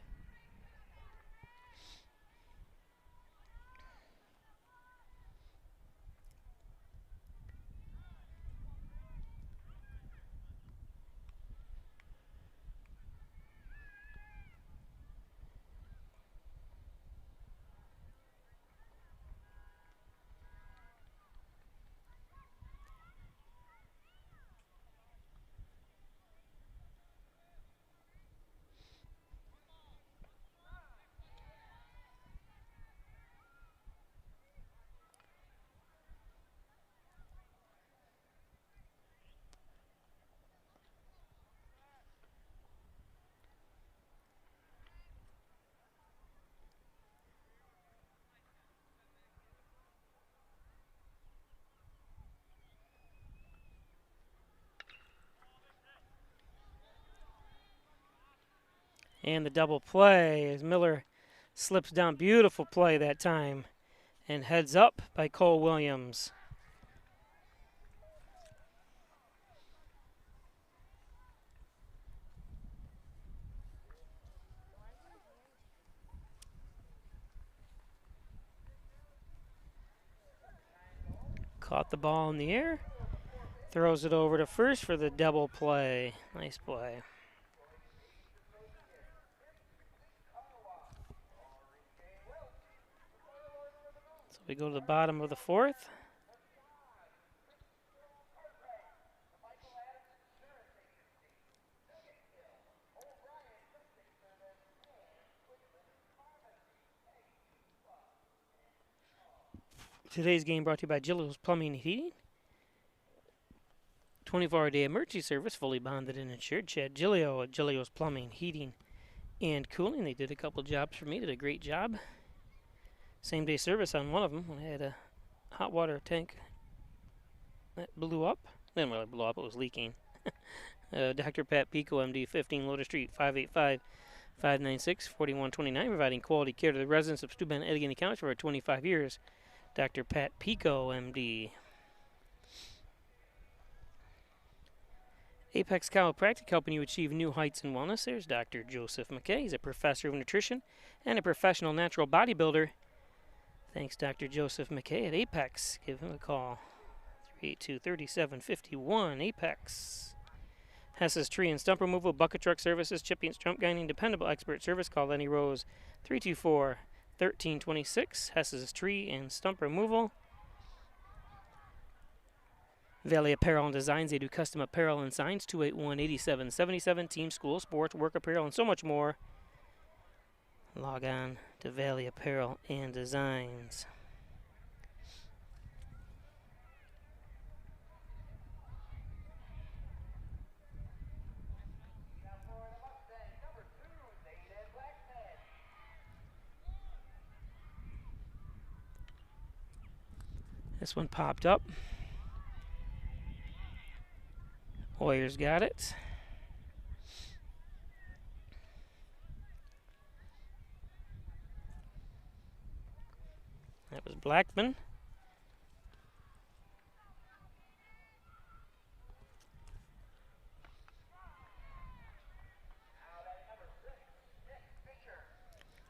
And the double play as Miller slips down. Beautiful play that time. And heads up by Cole Williams. Caught the ball in the air. Throws it over to first for the double play. Nice play. So we go to the bottom of the fourth. Today's game brought to you by Gillio's Plumbing and Heating. 24-hour-a-day emergency service, fully bonded and insured. Chad Gillio at Gillio's Plumbing, Heating, and Cooling. They did a couple jobs for me. Did a great job. Same-day service on one of them when I had a hot water tank that blew up. Didn't really blow up. It was leaking. Dr. Pat Pico, MD, 15 Lotus Street, 585-596-4129, providing quality care to the residents of Steuben and Allegheny County for over 25 years. Dr. Pat Pico, MD. Apex Chiropractic, helping you achieve new heights in wellness. There's Dr. Joseph McKay. He's a professor of nutrition and a professional natural bodybuilder. Thanks, Dr. Joseph McKay at Apex. Give him a call. 382-3751, Apex. Hess's Tree and Stump Removal, Bucket Truck Services, Chipping and Stump Grinding, dependable expert service. Call Lenny Rose, 324-1326. Hess's Tree and Stump Removal. Valley Apparel and Designs, they do custom apparel and signs, 281-8777, team, school, sports, work apparel, and so much more. Log on to Valley Apparel and Designs. This one popped up. Warriors got it. That was Blackman.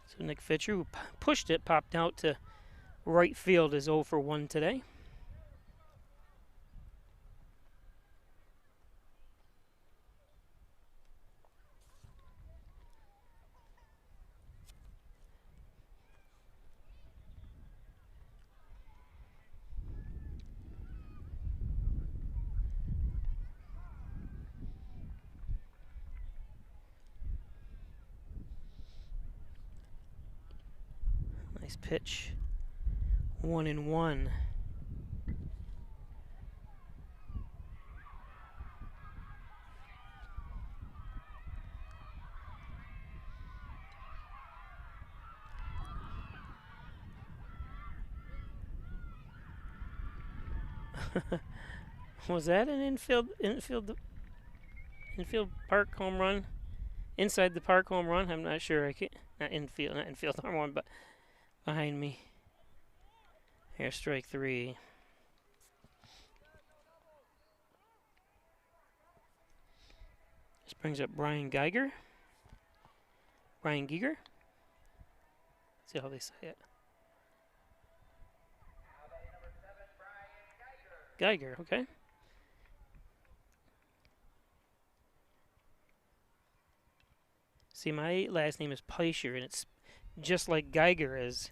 So Nick Fitcher, who pushed it, popped out to right field, is 0 for 1 today. Nice pitch. 1-1. Was that an infield park home run? Inside the park home run? I'm not sure. I can't. Not infield home run, but behind me. Here's strike 3. This brings up Brian Geiger. See how they say it. Geiger, okay. See, my last name is Peischer, and it's just like Geiger is.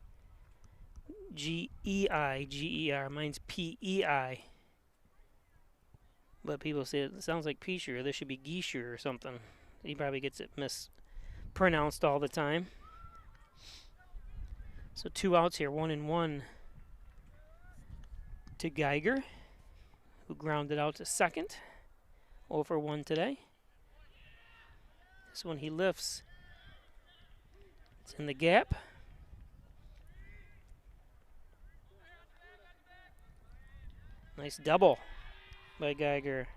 G-E-I-G-E-R. Mine's P-E-I. But people say it sounds like Peischer. This should be Geischer or something. He probably gets it mispronounced all the time. So 2 outs here, 1-1 to Geiger, who grounded out to second. 0 for 1 today. This one he lifts. It's in the gap. Nice double by Geiger.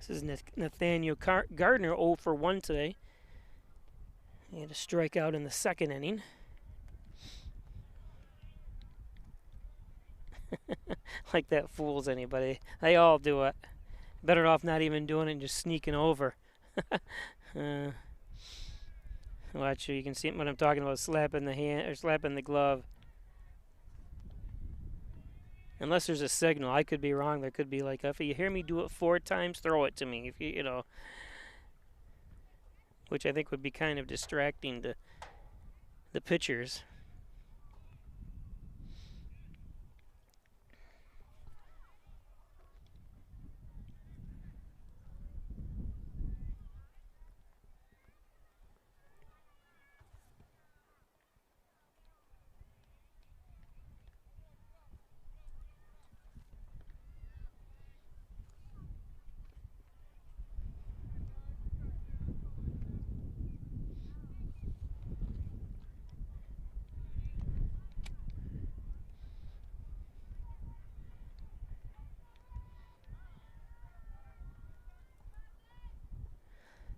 This is Nathaniel Gardner, 0 for 1 today. He had a strikeout in the second inning. Like that fools anybody. They all do it. Better off not even doing it and just sneaking over. Watch, you can see what I'm talking about, slapping the hand or slapping the glove. Unless there's a signal, I could be wrong. There could be like, if you hear me do it 4 times, throw it to me. If you know, which I think would be kind of distracting to the pitchers.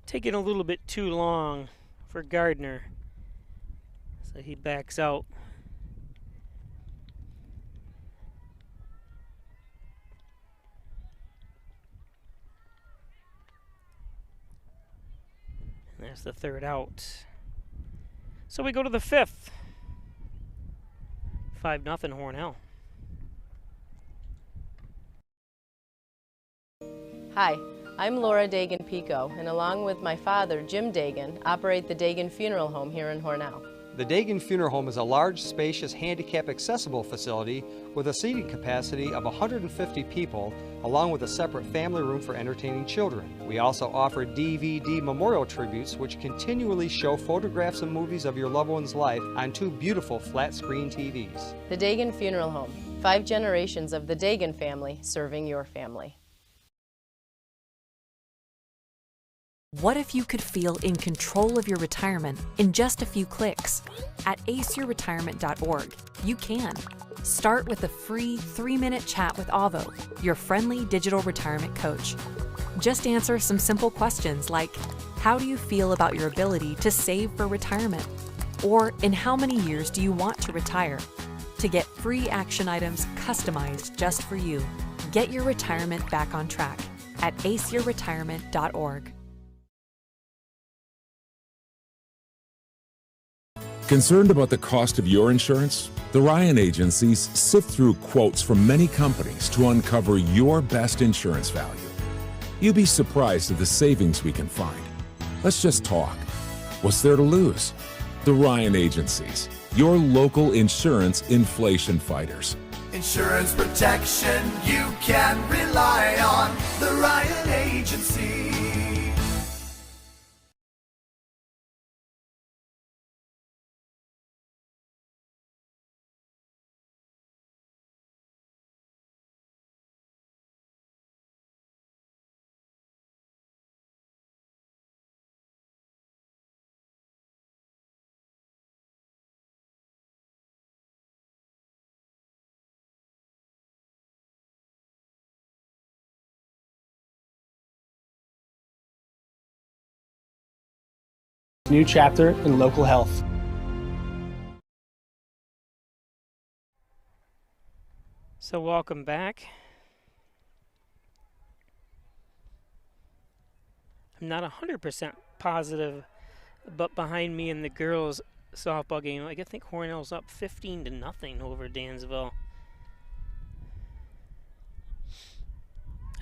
Taking a little bit too long for Gardner, so he backs out. And there's the third out. So we go to the 5th. 5-0 Hornell. Hi, I'm Laura Dagan-Pico, and along with my father, Jim Dagan, operate the Dagan Funeral Home here in Hornell. The Dagan Funeral Home is a large, spacious, handicap-accessible facility with a seating capacity of 150 people, along with a separate family room for entertaining children. We also offer DVD memorial tributes, which continually show photographs and movies of your loved one's life on 2 beautiful flat-screen TVs. The Dagan Funeral Home, 5 generations of the Dagan family serving your family. What if you could feel in control of your retirement in just a few clicks? At aceyourretirement.org, you can. Start with a free 3-minute chat with Avo, your friendly digital retirement coach. Just answer some simple questions like, how do you feel about your ability to save for retirement? Or in how many years do you want to retire? To get free action items customized just for you, get your retirement back on track at aceyourretirement.org. Concerned about the cost of your insurance? The Ryan agencies sift through quotes from many companies to uncover your best insurance value. You'd be surprised at the savings we can find. Let's just talk. What's there to lose? The Ryan agencies, your local insurance inflation fighters. Insurance protection you can rely on. The Ryan Agency. New chapter in local health. So welcome back. I'm not 100% positive, but behind me in the girls' softball game, I think Hornell's up 15-0 over Dansville.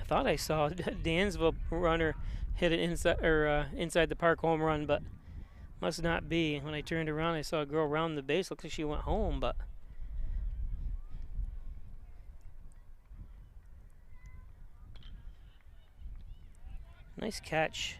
I thought I saw a Dansville runner hit it inside the park home run, but must not be. When I turned around, I saw a girl round the base. Looks like she went home, but nice catch.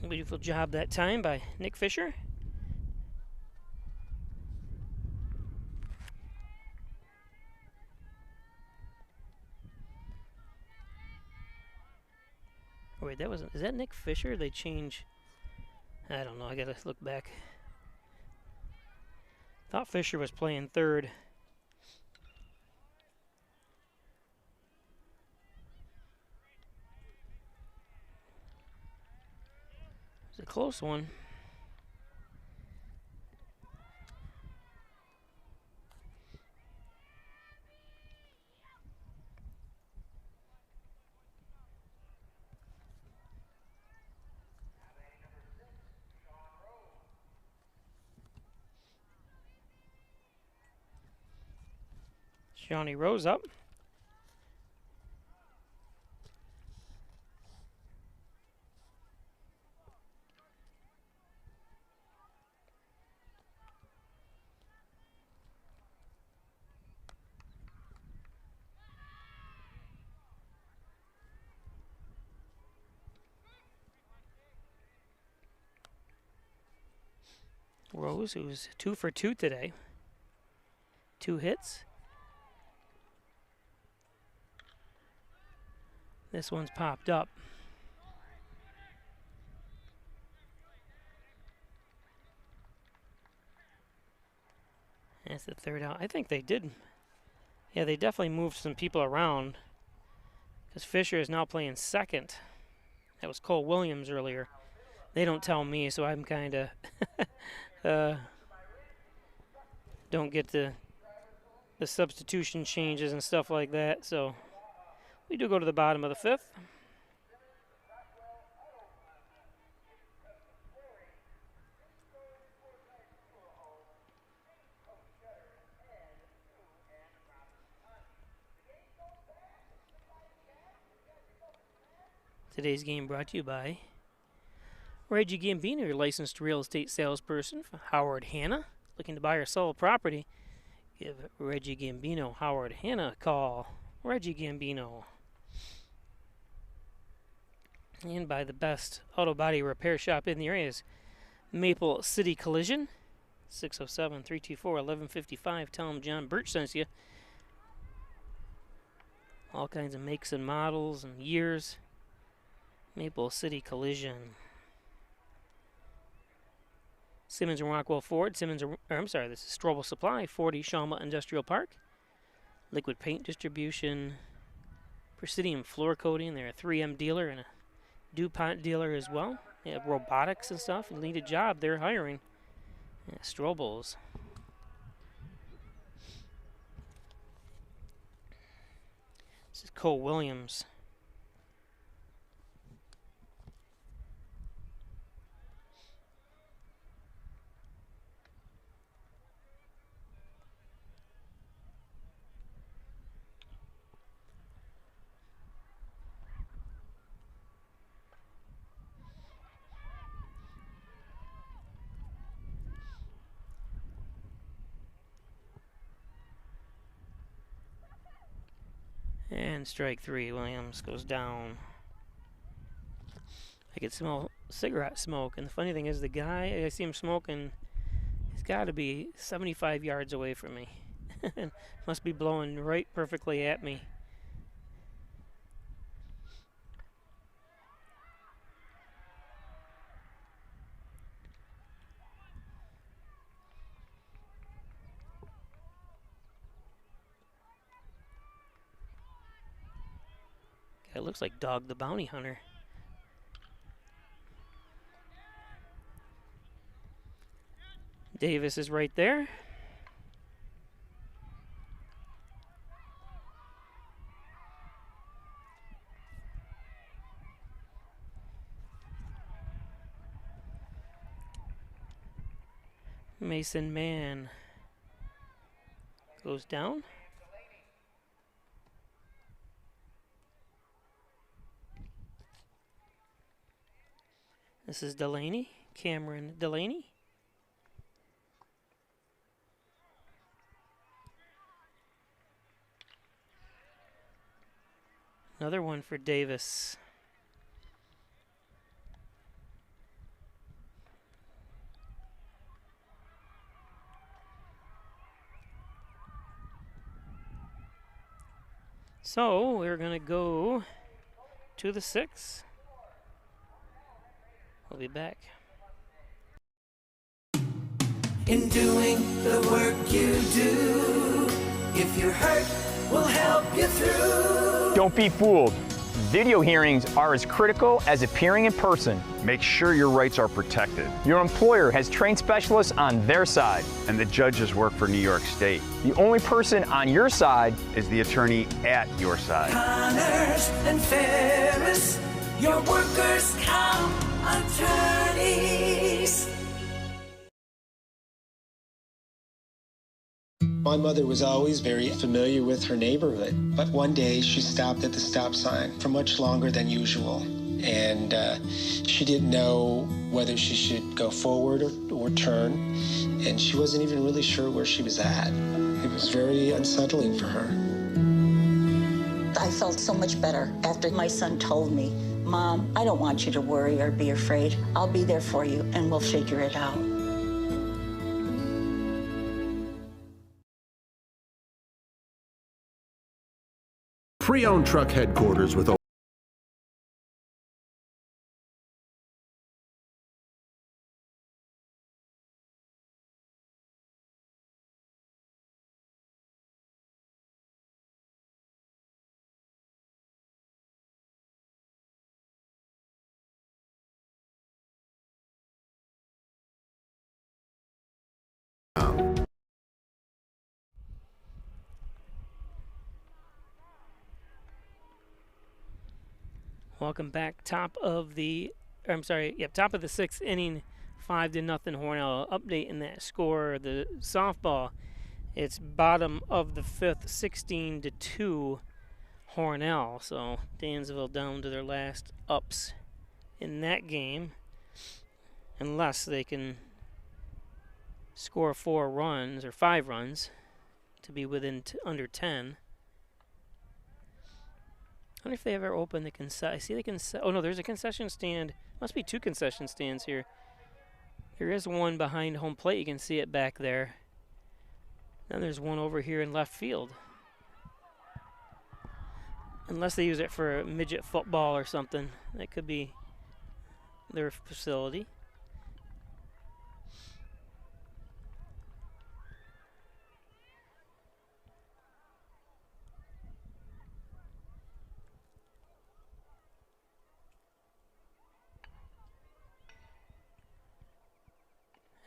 Beautiful job that time by Nick Fisher. Wait, is that Nick Fisher? They change. I don't know. I gotta look back. Thought Fisher was playing third. It's a close one. Johnny Rose up. Rose, who's 2 for 2 today. 2 hits. This one's popped up. That's the third out. I think they did. Yeah, they definitely moved some people around. Because Fisher is now playing second. That was Cole Williams earlier. They don't tell me, so I'm kind of don't get the substitution changes and stuff like that. So we do go to the bottom of the 5th. Today's game brought to you by Reggie Gambino, your licensed real estate salesperson for Howard Hanna. Looking to buy or sell a property? Give Reggie Gambino, Howard Hanna a call. Reggie Gambino. And by the best auto body repair shop in the area is Maple City Collision. 607-324-1155. Tell them John Birch sends you. All kinds of makes and models and years. Maple City Collision. Simmons and Rockwell Ford. This is Strobel Supply, 40 Shawmut Industrial Park. Liquid paint distribution. Presidium floor coating. They're a 3M dealer and a DuPont dealer as well. They have robotics and stuff. You need a job, they're hiring. Yeah, Strobel's. This is Cole Williams. And strike 3, Williams goes down. I could smell cigarette smoke, and the funny thing is the guy, I see him smoking, he's got to be 75 yards away from me. Must be blowing right perfectly at me. It looks like Dog the Bounty Hunter. Davis is right there. Mason Mann goes down. This is Delaney, Cameron Delaney. Another one for Davis. So we're going to go to the 6th. We'll be back. In doing the work you do, if you're hurt, we'll help you through. Don't be fooled. Video hearings are as critical as appearing in person. Make sure your rights are protected. Your employer has trained specialists on their side. And the judges work for New York State. The only person on your side is the attorney at your side. Connors and Ferris, your workers' comp attorneys. My mother was always very familiar with her neighborhood, but one day she stopped at the stop sign for much longer than usual. And she didn't know whether she should go forward or turn, and she wasn't even really sure where she was at. It was very unsettling for her. I felt so much better after my son told me, Mom, I don't want you to worry or be afraid. I'll be there for you, and we'll figure it out. Pre-owned truck headquarters with Welcome back. Top of the sixth inning, 5-0 Hornell. Update in that score. The softball, it's bottom of the fifth, 16-2 Hornell. So Dansville down to their last ups in that game, unless they can score 4 runs or 5 runs to be within under 10. I wonder if they ever open the I see the oh no, there's a concession stand. Must be 2 concession stands here. There is one behind home plate. You can see it back there. Then there's one over here in left field. Unless they use it for midget football or something. That could be their facility.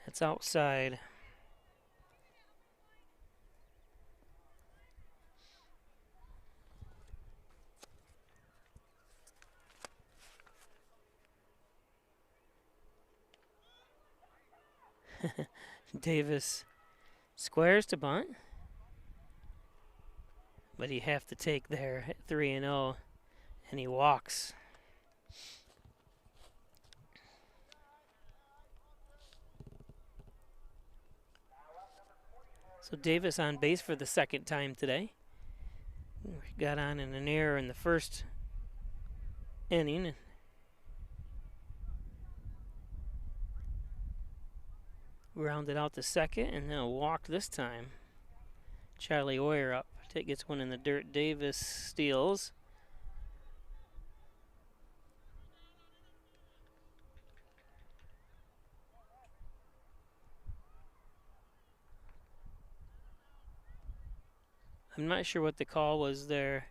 It's outside. Davis squares to bunt, but he have to take there at 3-0, and he walks. So Davis on base for the second time today. Got on in an error in the first inning. Grounded out the second and then walked this time. Charlie Oyer up. Gets one in the dirt. Davis steals. I'm not sure what the call was there.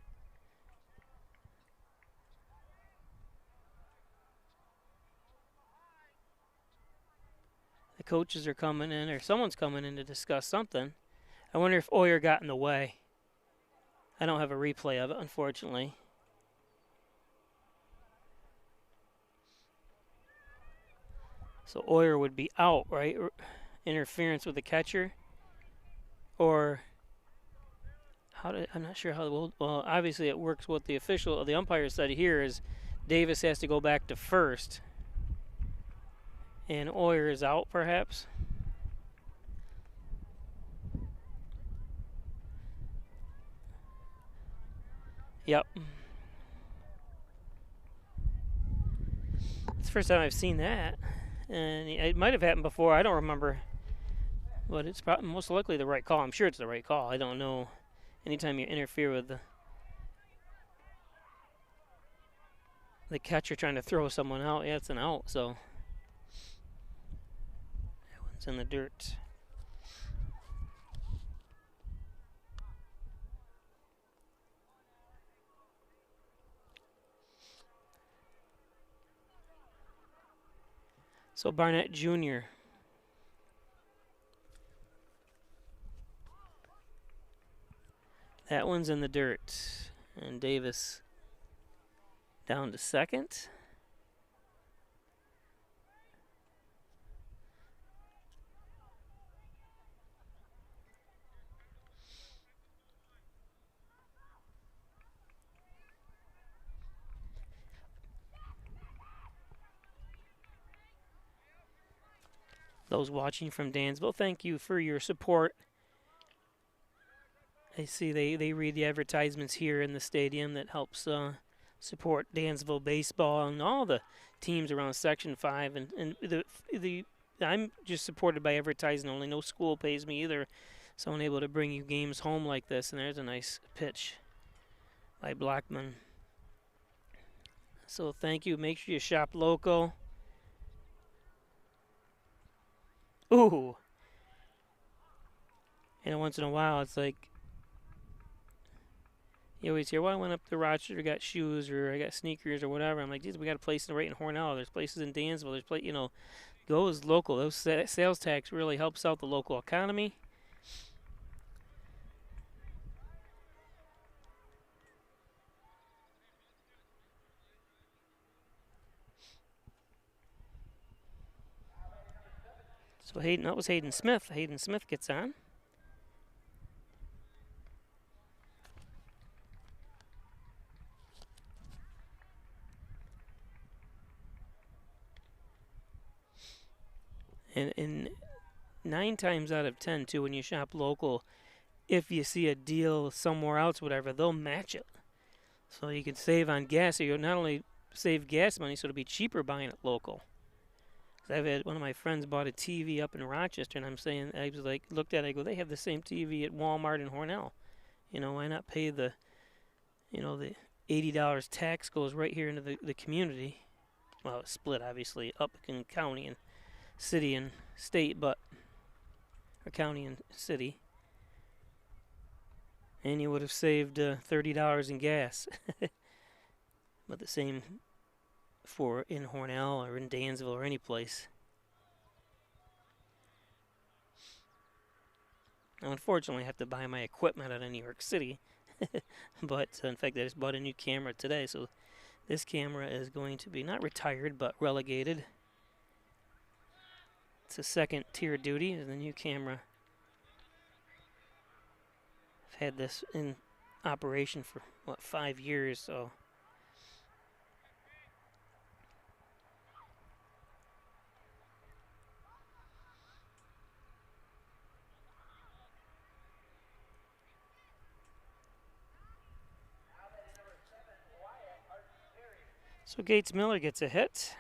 The coaches are coming in, or someone's coming in to discuss something. I wonder if Oyer got in the way. I don't have a replay of it, unfortunately. So Oyer would be out, right? Interference with the catcher, or I'm not sure how. Well, obviously it works. What the umpire said here is Davis has to go back to first, and Oyer is out, perhaps. Yep. It's the first time I've seen that, and it might have happened before. I don't remember, but it's probably most likely the right call. I'm sure it's the right call. I don't know. Anytime you interfere with the catcher trying to throw someone out, yeah, it's an out. So It's in the dirt. So Barnett Jr. That one's in the dirt. And Davis down to second. Those watching from Dansville, thank you for your support. I see they read the advertisements here in the stadium that helps support Dansville baseball and all the teams around Section 5. And I'm just supported by advertising only. No school pays me either. So I'm able to bring you games home like this. And there's a nice pitch by Blackman. So thank you. Make sure you shop local. Ooh. And once in a while, it's like, you always hear, well, I went up to Rochester, got shoes, or I got sneakers, or whatever. I'm like, geez, we got a place right in Hornell. There's places in Dansville. There's go as local. Those sales tax really helps out the local economy. So that was Hayden Smith. Hayden Smith gets on. And 9 times out of 10, too, when you shop local, if you see a deal somewhere else, whatever, they'll match it. So you can save on gas. So you'll not only save gas money, so it'll be cheaper buying it local. I've had one of my friends bought a TV up in Rochester, and I'm saying, I was like, looked at it, I go, they have the same TV at Walmart in Hornell. Why not pay the $80 tax goes right here into the community. Well, it's split, obviously, up in county and city and state, or county and city. And you would have saved $30 in gas. But the same for in Hornell or in Dansville or any place. Now, unfortunately, I have to buy my equipment out of New York City. But, in fact, I just bought a new camera today, so this camera is going to be not retired, but relegated. It's a second tier duty, and the new camera. I've had this in operation for, 5 years, so. So Gates Miller gets a hit.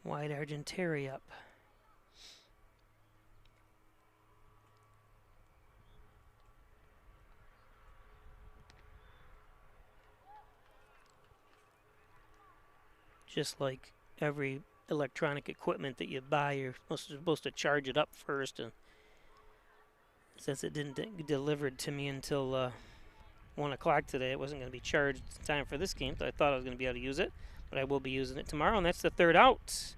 Wide Argenteri up. Just like every electronic equipment that you buy, you're supposed to charge it up first, and since it didn't get delivered to me until 1 o'clock today, it wasn't going to be charged in time for this game, so I thought I was going to be able to use it, but I will be using it tomorrow, and that's the third out.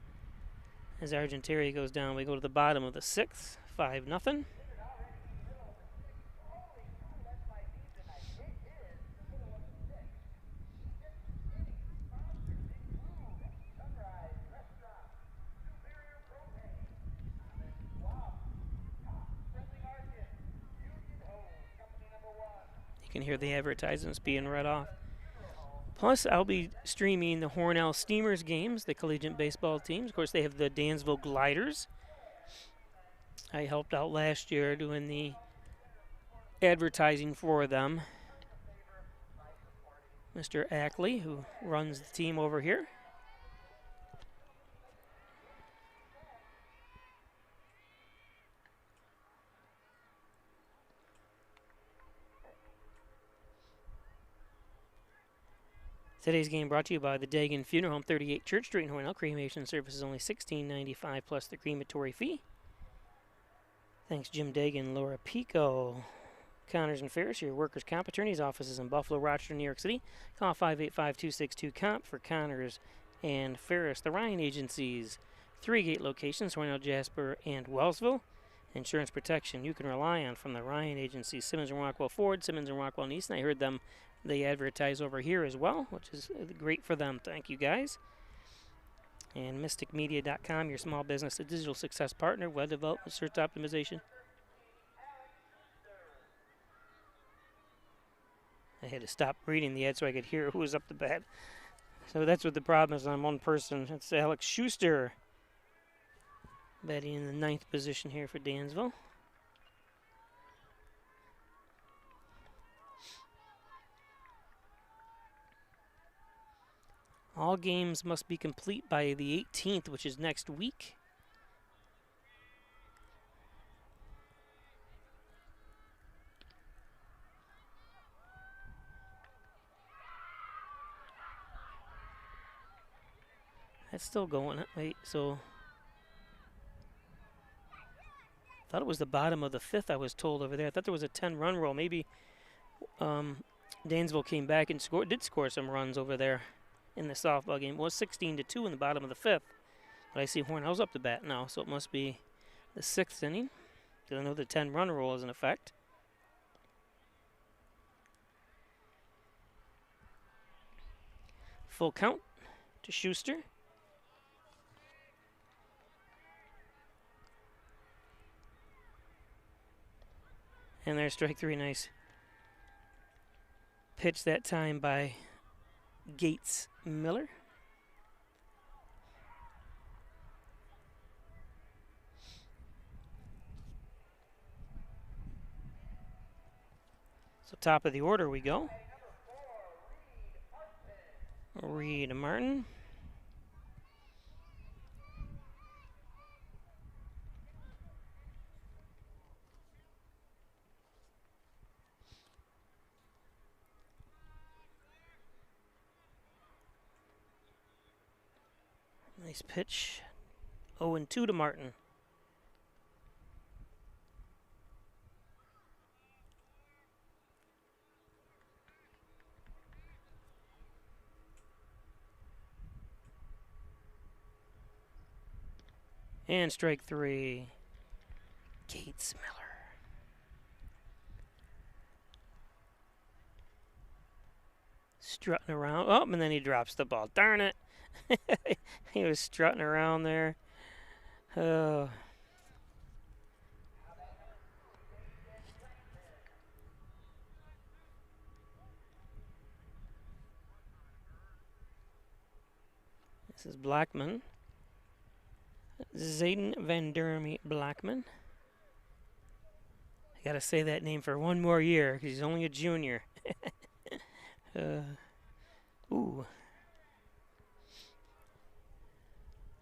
As Argenteri goes down, we go to the bottom of the 6th, 5-0. You can hear the advertisements being read off. Plus, I'll be streaming the Hornell Steamers games, the collegiate baseball teams. Of course, they have the Dansville Gliders. I helped out last year doing the advertising for them. Mr. Ackley, who runs the team over here. Today's game brought to you by the Dagan Funeral Home, 38 Church Street in Hornell. Cremation service is only $16.95 plus the crematory fee. Thanks, Jim Dagan, Laura Pico. Connors and Ferris, your workers' comp attorney's offices in Buffalo, Rochester, New York City. Call 585-262-COMP for Connors and Ferris. The Ryan Agencies, 3 gate locations, Hornell, Jasper, and Wellsville. Insurance protection you can rely on from the Ryan Agencies, Simmons and Rockwell Ford, Simmons and Rockwell Neeson. I heard them, they advertise over here as well, which is great for them. Thank you, guys. And mysticmedia.com, your small business, a digital success partner, web development, search optimization. I had to stop reading the ad so I could hear who was up to bat. So that's what the problem is on one person. It's Alex Schuster batting in the 9th position here for Dansville. All games must be complete by the 18th, which is next week. That's still going. Wait, so I thought it was the bottom of the 5th, I was told over there. I thought there was a 10-run roll. Maybe Dansville came back and did score some runs over there in the softball game. It was 16-2 in the bottom of the 5th. But I see Hornell's up to bat now, so it must be the 6th inning. Because I know the 10-run rule is in effect. Full count to Schuster. And there's strike 3. Nice pitch that time by Gates Miller. So top of the order we go. Reed Martin. Nice pitch. 0-2 to Martin. And strike 3. Gates Miller. Strutting around. Oh, and then he drops the ball. Darn it. He was strutting around there. Oh. This is Blackman. Zayden Van Dermy Blackman. I gotta say that name for one more year because he's only a junior. Ooh.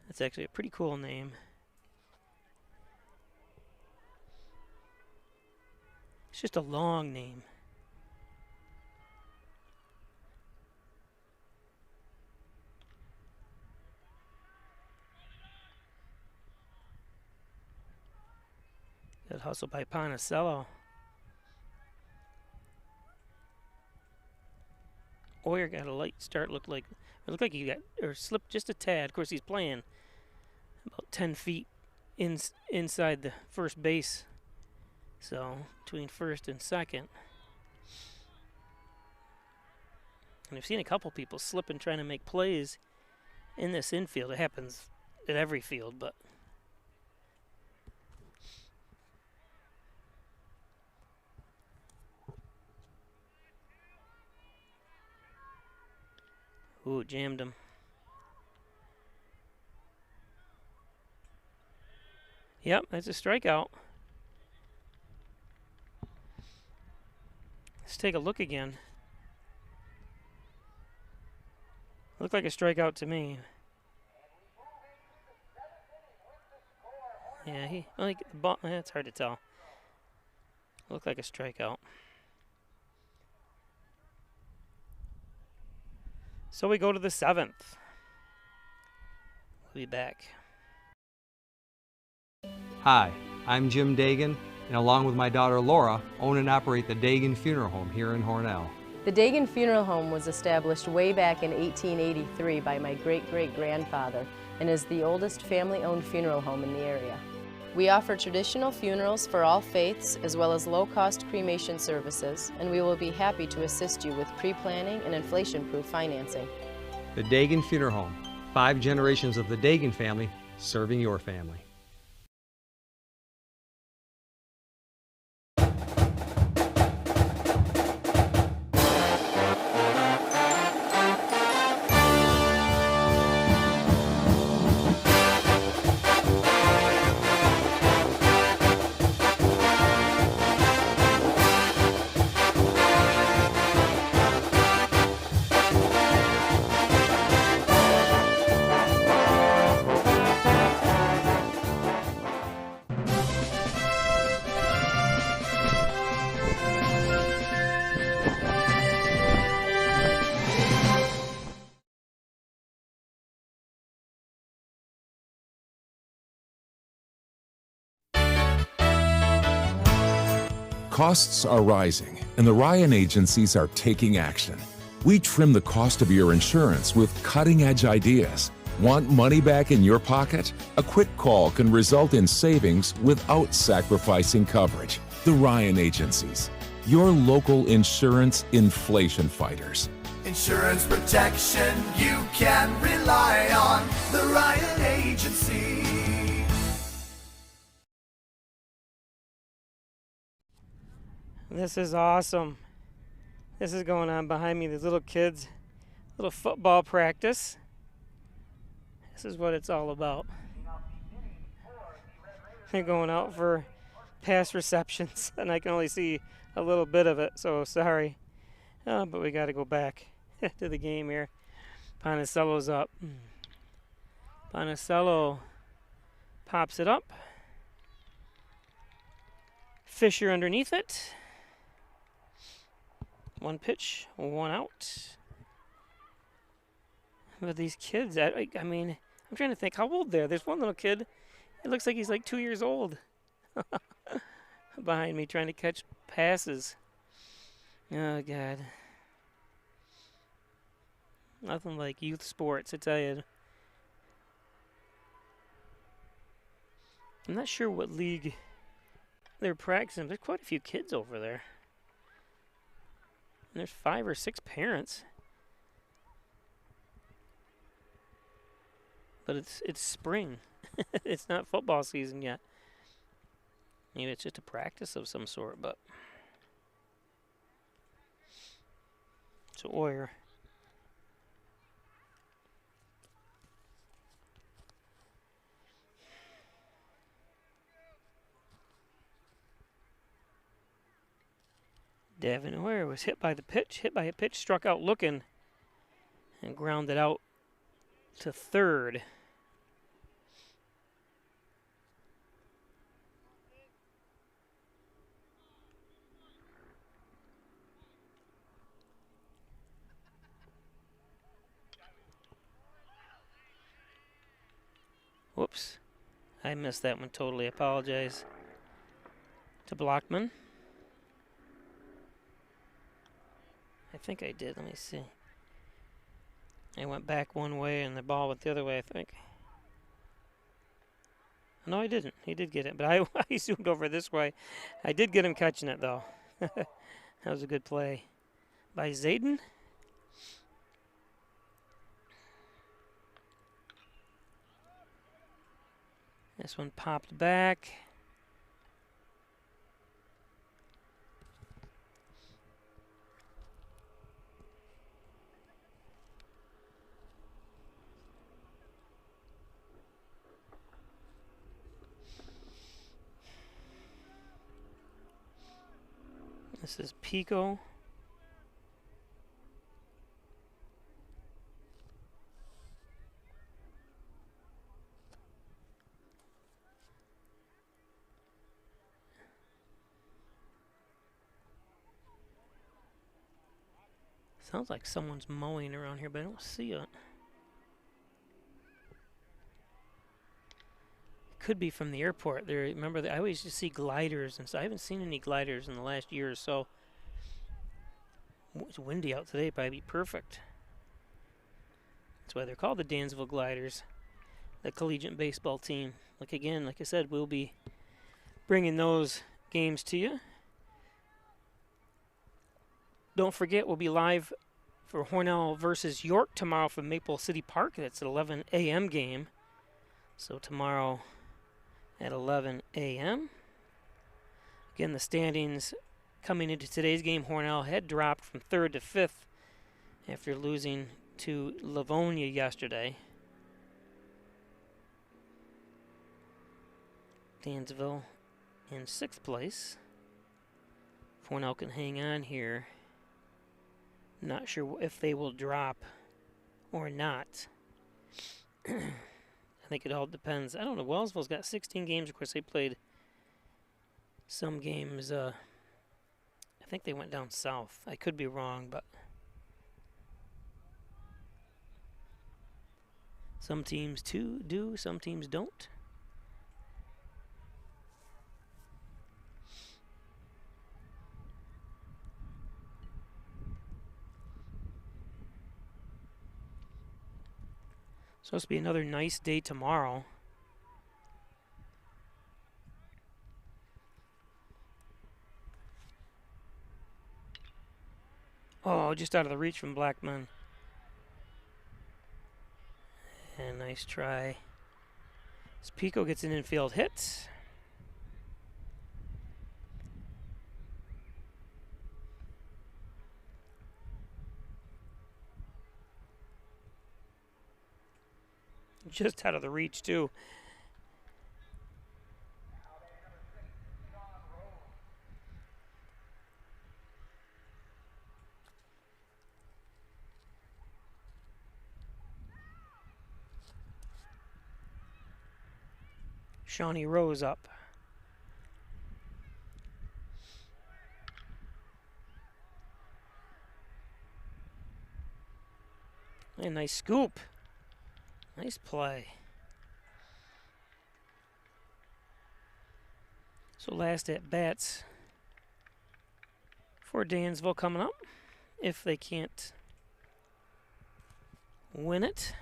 That's actually a pretty cool name. It's just a long name. Good hustle by Ponicello. Oyer got a light start. It looked like he got or slipped just a tad. Of course, he's playing about 10 feet inside the first base, so between first and second. And I've seen a couple people slipping trying to make plays in this infield. It happens at every field, but ooh, jammed him. Yep, that's a strikeout. Let's take a look again. Looked like a strikeout to me. Yeah, the ball. It's hard to tell. Looked like a strikeout. So we go to the 7th. We'll be back. Hi, I'm Jim Dagan, and along with my daughter Laura, own and operate the Dagan Funeral Home here in Hornell. The Dagan Funeral Home was established way back in 1883 by my great-great-grandfather and is the oldest family-owned funeral home in the area. We offer traditional funerals for all faiths as well as low-cost cremation services, and we will be happy to assist you with pre-planning and inflation-proof financing. The Dagan Funeral Home, 5 generations of the Dagan family serving your family. Costs are rising, and the Ryan agencies are taking action. We trim the cost of your insurance with cutting-edge ideas. Want money back in your pocket? A quick call can result in savings without sacrificing coverage. The Ryan agencies, your local insurance inflation fighters. Insurance protection you can rely on. The Ryan Agency. This is awesome. This is going on behind me. These little kids, little football practice. This is what it's all about. They're going out for pass receptions, and I can only see a little bit of it, so sorry. But we got to go back to the game here. Ponicello's up. Ponicello pops it up. Fisher underneath it. 1 pitch, 1 out. But these kids, I mean, I'm trying to think how old they're. There's one little kid, it looks like he's like 2 years old. Behind me trying to catch passes. Oh, God. Nothing like youth sports, I tell you. I'm not sure what league they're practicing. There's quite a few kids over there. And there's 5 or 6 parents. But it's spring. It's not football season yet. Maybe it's just a practice of some sort, but it's Oyer. Devin Oyer was hit by a pitch, struck out looking, and grounded out to third. Whoops. I missed that one totally. Apologize to Blockman. I think I did. Let me see. I went back one way and the ball went the other way, I think. No, I didn't. He did get it, but I zoomed over this way. I did get him catching it, though. That was a good play by Zayden. This one popped back. This is Pico. Sounds like someone's mowing around here, but I don't see it. Could be from the airport. There, remember that I always just see gliders, and so I haven't seen any gliders in the last year or so. It's windy out today, probably be perfect. That's why they're called the Dansville Gliders, the collegiate baseball team. Like I said, we'll be bringing those games to you. Don't forget, we'll be live for Hornell versus York tomorrow from Maple City Park. That's an 11 a.m. game. So tomorrow at 11 a.m. Again, the standings coming into today's game, Hornell had dropped from 3rd to 5th after losing to Livonia yesterday. Dansville in 6th place. If Hornell can hang on here, not sure if they will drop or not. I think it all depends. I don't know. Wellsville's got 16 games. Of course, they played some games. I think they went down south. I could be wrong, but some teams do, some teams don't. Supposed to be another nice day tomorrow. Oh, just out of the reach from Blackman. And nice try. As Pico gets an infield hit. Just out of the reach, too. Shawnee Rose up. A nice scoop. Nice play. So last at bats for Dansville coming up. If they can't win it.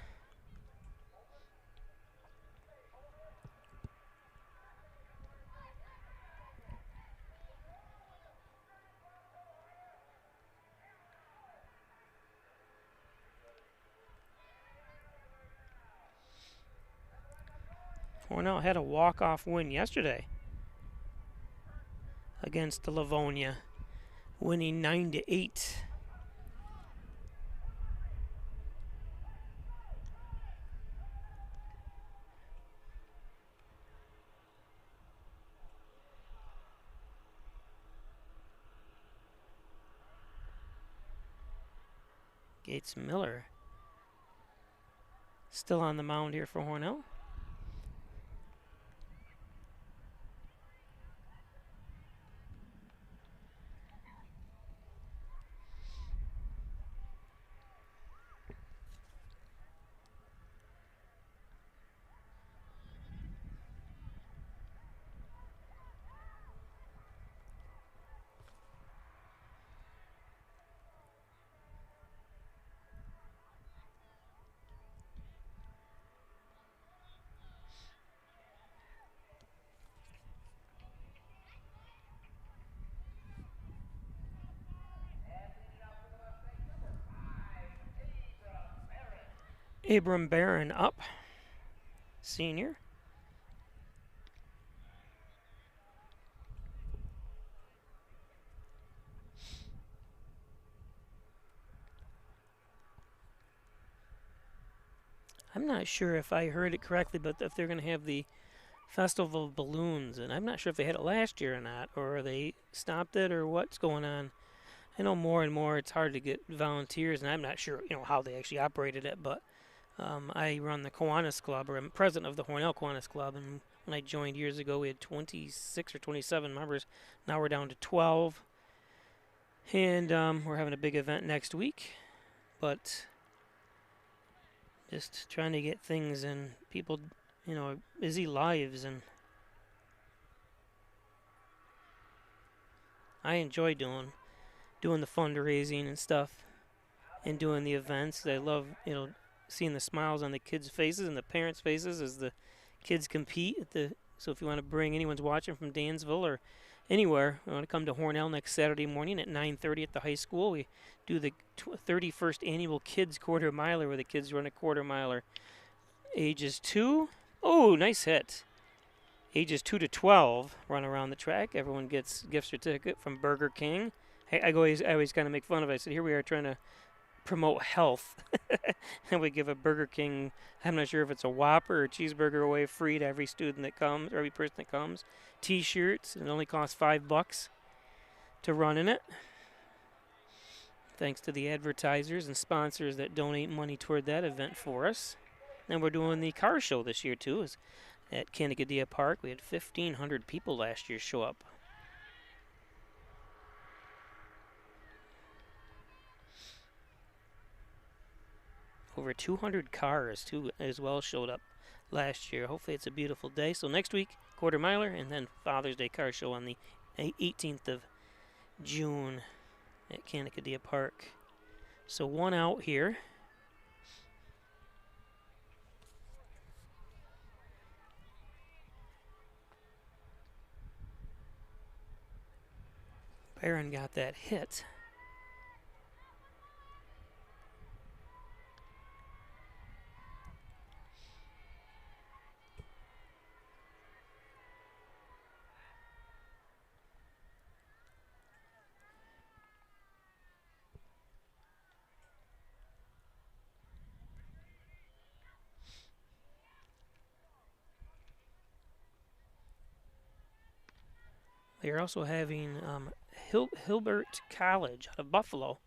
Hornell had a walk-off win yesterday against the Livonia, winning 9-8. Gates Miller still on the mound here for Hornell. Abram Barron up, senior. I'm not sure if I heard it correctly, but if they're going to have the Festival of Balloons, and I'm not sure if they had it last year or not, or they stopped it, or what's going on. I know more and more it's hard to get volunteers, and I'm not sure, how they actually operated it, but I run the Kiwanis Club, or I'm president of the Hornell Kiwanis Club, and when I joined years ago, we had 26 or 27 members. Now we're down to 12. And we're having a big event next week, but just trying to get things in people, busy lives, and I enjoy doing the fundraising and stuff and doing the events. I love, seeing the smiles on the kids' faces and the parents' faces as the kids compete so if you want to bring anyone's watching from Dansville or anywhere, you want to come to Hornell next Saturday morning at 9:30 at the high school. We do the 31st annual kids quarter miler where the kids run a quarter miler ages 2. Oh, nice hit. Ages 2 to 12 run around the track. Everyone gets gift certificate from Burger King. I always kind of make fun of it. I said, here we are trying to promote health. And we give a Burger King, I'm not sure if it's a Whopper or a cheeseburger away free to every student that comes, or every person that comes. T-shirts, it only costs $5 to run in it. Thanks to the advertisers and sponsors that donate money toward that event for us. And we're doing the car show this year too, at Canacadea Park. We had 1,500 people last year show up. Over 200 cars too as well showed up last year. Hopefully it's a beautiful day. So next week, quarter miler, and then Father's Day car show on the 18th of June at Canacadea Park. So one out here. Barron got that hit. They are also having Hilbert College out of Buffalo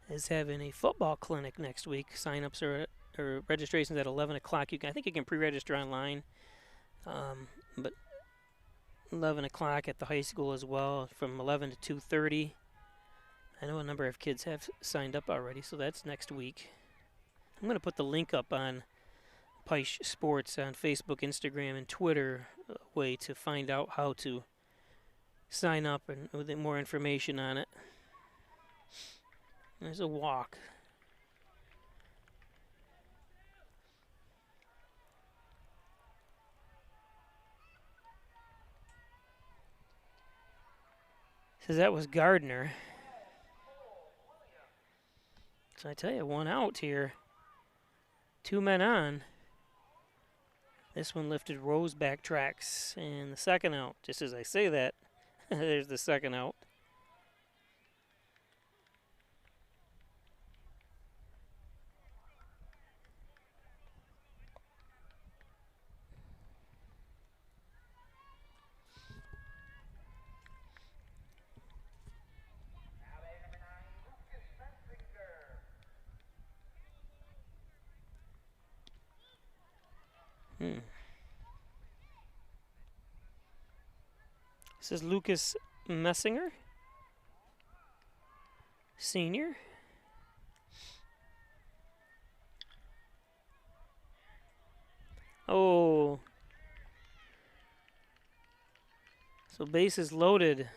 is having a football clinic next week. Sign-ups or registrations at 11 o'clock. I think you can pre-register online, but 11 o'clock at the high school as well, from 11 to 2:30. I know a number of kids have signed up already, so that's next week. I'm going to put the link up on Peisch Sports on Facebook, Instagram, and Twitter, a way to find out how to sign up and with more information on it. There's a walk. Says that was Gardner. So I tell you, one out here. 2 men on. This one lifted Rose back tracks, and the second out. Just as I say that, there's the second out. This is Lucas Messinger, senior. Oh. So bases loaded.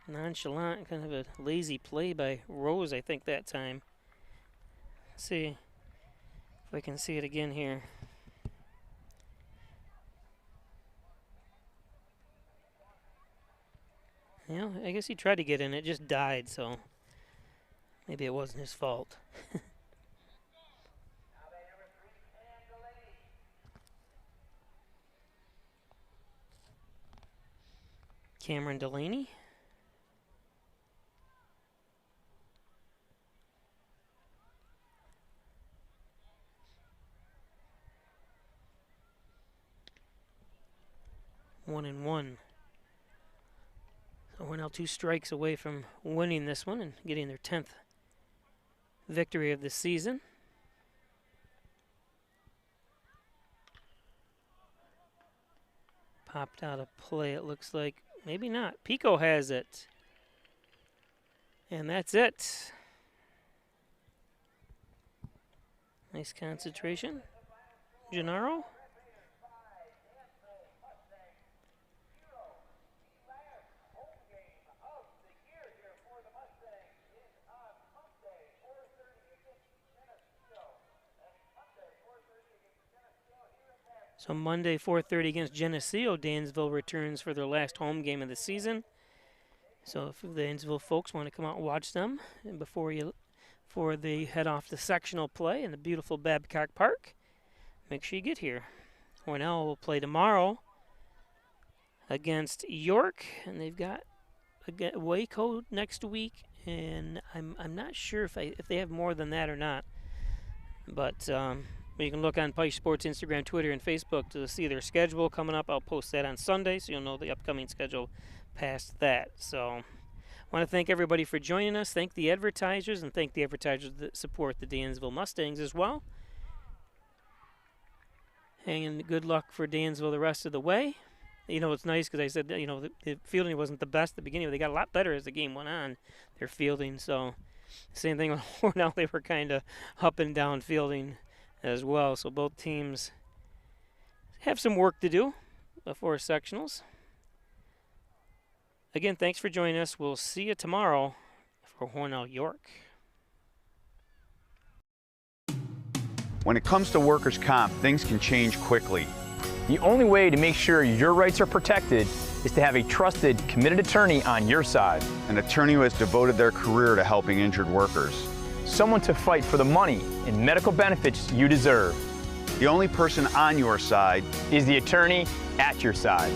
Nonchalant, kind of a lazy play by Rose, I think, that time. Let's see if I can see it again here. Yeah, I guess he tried to get in. It just died, so maybe it wasn't his fault. Cameron Delaney. One and one. So we're now 2 strikes away from winning this one and getting their 10th victory of the season. Popped out of play, it looks like. Maybe not. Pico has it. And that's it. Nice concentration. Gennaro. So Monday, 4:30 against Geneseo, Dansville returns for their last home game of the season. So if the Dansville folks want to come out and watch them, and before they head off to sectional play in the beautiful Babcock Park, make sure you get here. Hornell will play tomorrow against York, and they've got Waco next week, and I'm not sure if they have more than that or not. But you can look on Pike Sports Instagram, Twitter, and Facebook to see their schedule coming up. I'll post that on Sunday, so you'll know the upcoming schedule past that. So I want to thank everybody for joining us. Thank the advertisers, and thank the advertisers that support the Dansville Mustangs as well. And good luck for Dansville the rest of the way. You know, it's nice because I said, you know, the fielding wasn't the best at the beginning, but they got a lot better as the game went on, their fielding. So same thing with Hornell. They were kind of up and down fielding as well. So both teams have some work to do before sectionals. Again, thanks for joining us. We'll see you tomorrow for Hornell York. When it comes to workers' comp, things can change quickly. The only way to make sure your rights are protected is to have a trusted, committed attorney on your side. An attorney who has devoted their career to helping injured workers. Someone to fight for the money and medical benefits you deserve. The only person on your side is the attorney at your side.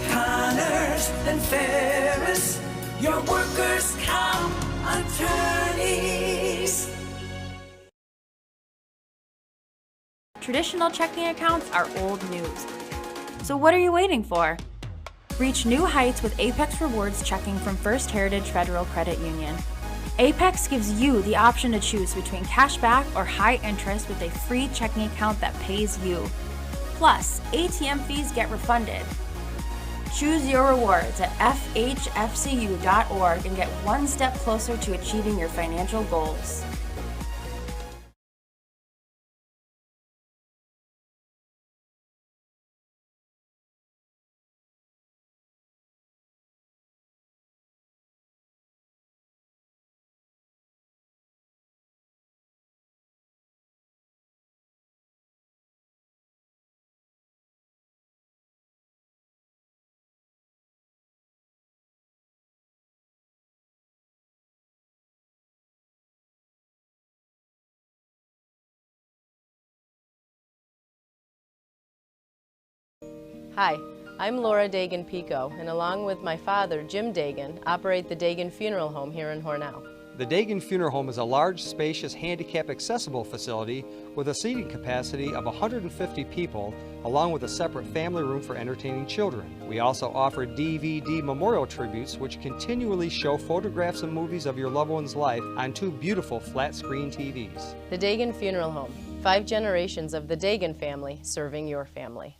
Connors and Ferris, your workers' comp attorneys. Traditional checking accounts are old news. So what are you waiting for? Reach new heights with Apex Rewards checking from First Heritage Federal Credit Union. Apex gives you the option to choose between cash back or high interest with a free checking account that pays you. Plus, ATM fees get refunded. Choose your rewards at FHFCU.org and get one step closer to achieving your financial goals. Hi, I'm Laura Dagan-Pico, and along with my father, Jim Dagan, operate the Dagan Funeral Home here in Hornell. The Dagan Funeral Home is a large, spacious, handicap-accessible facility with a seating capacity of 150 people, along with a separate family room for entertaining children. We also offer DVD memorial tributes, which continually show photographs and movies of your loved one's life on 2 beautiful flat-screen TVs. The Dagan Funeral Home, 5 generations of the Dagan family serving your family.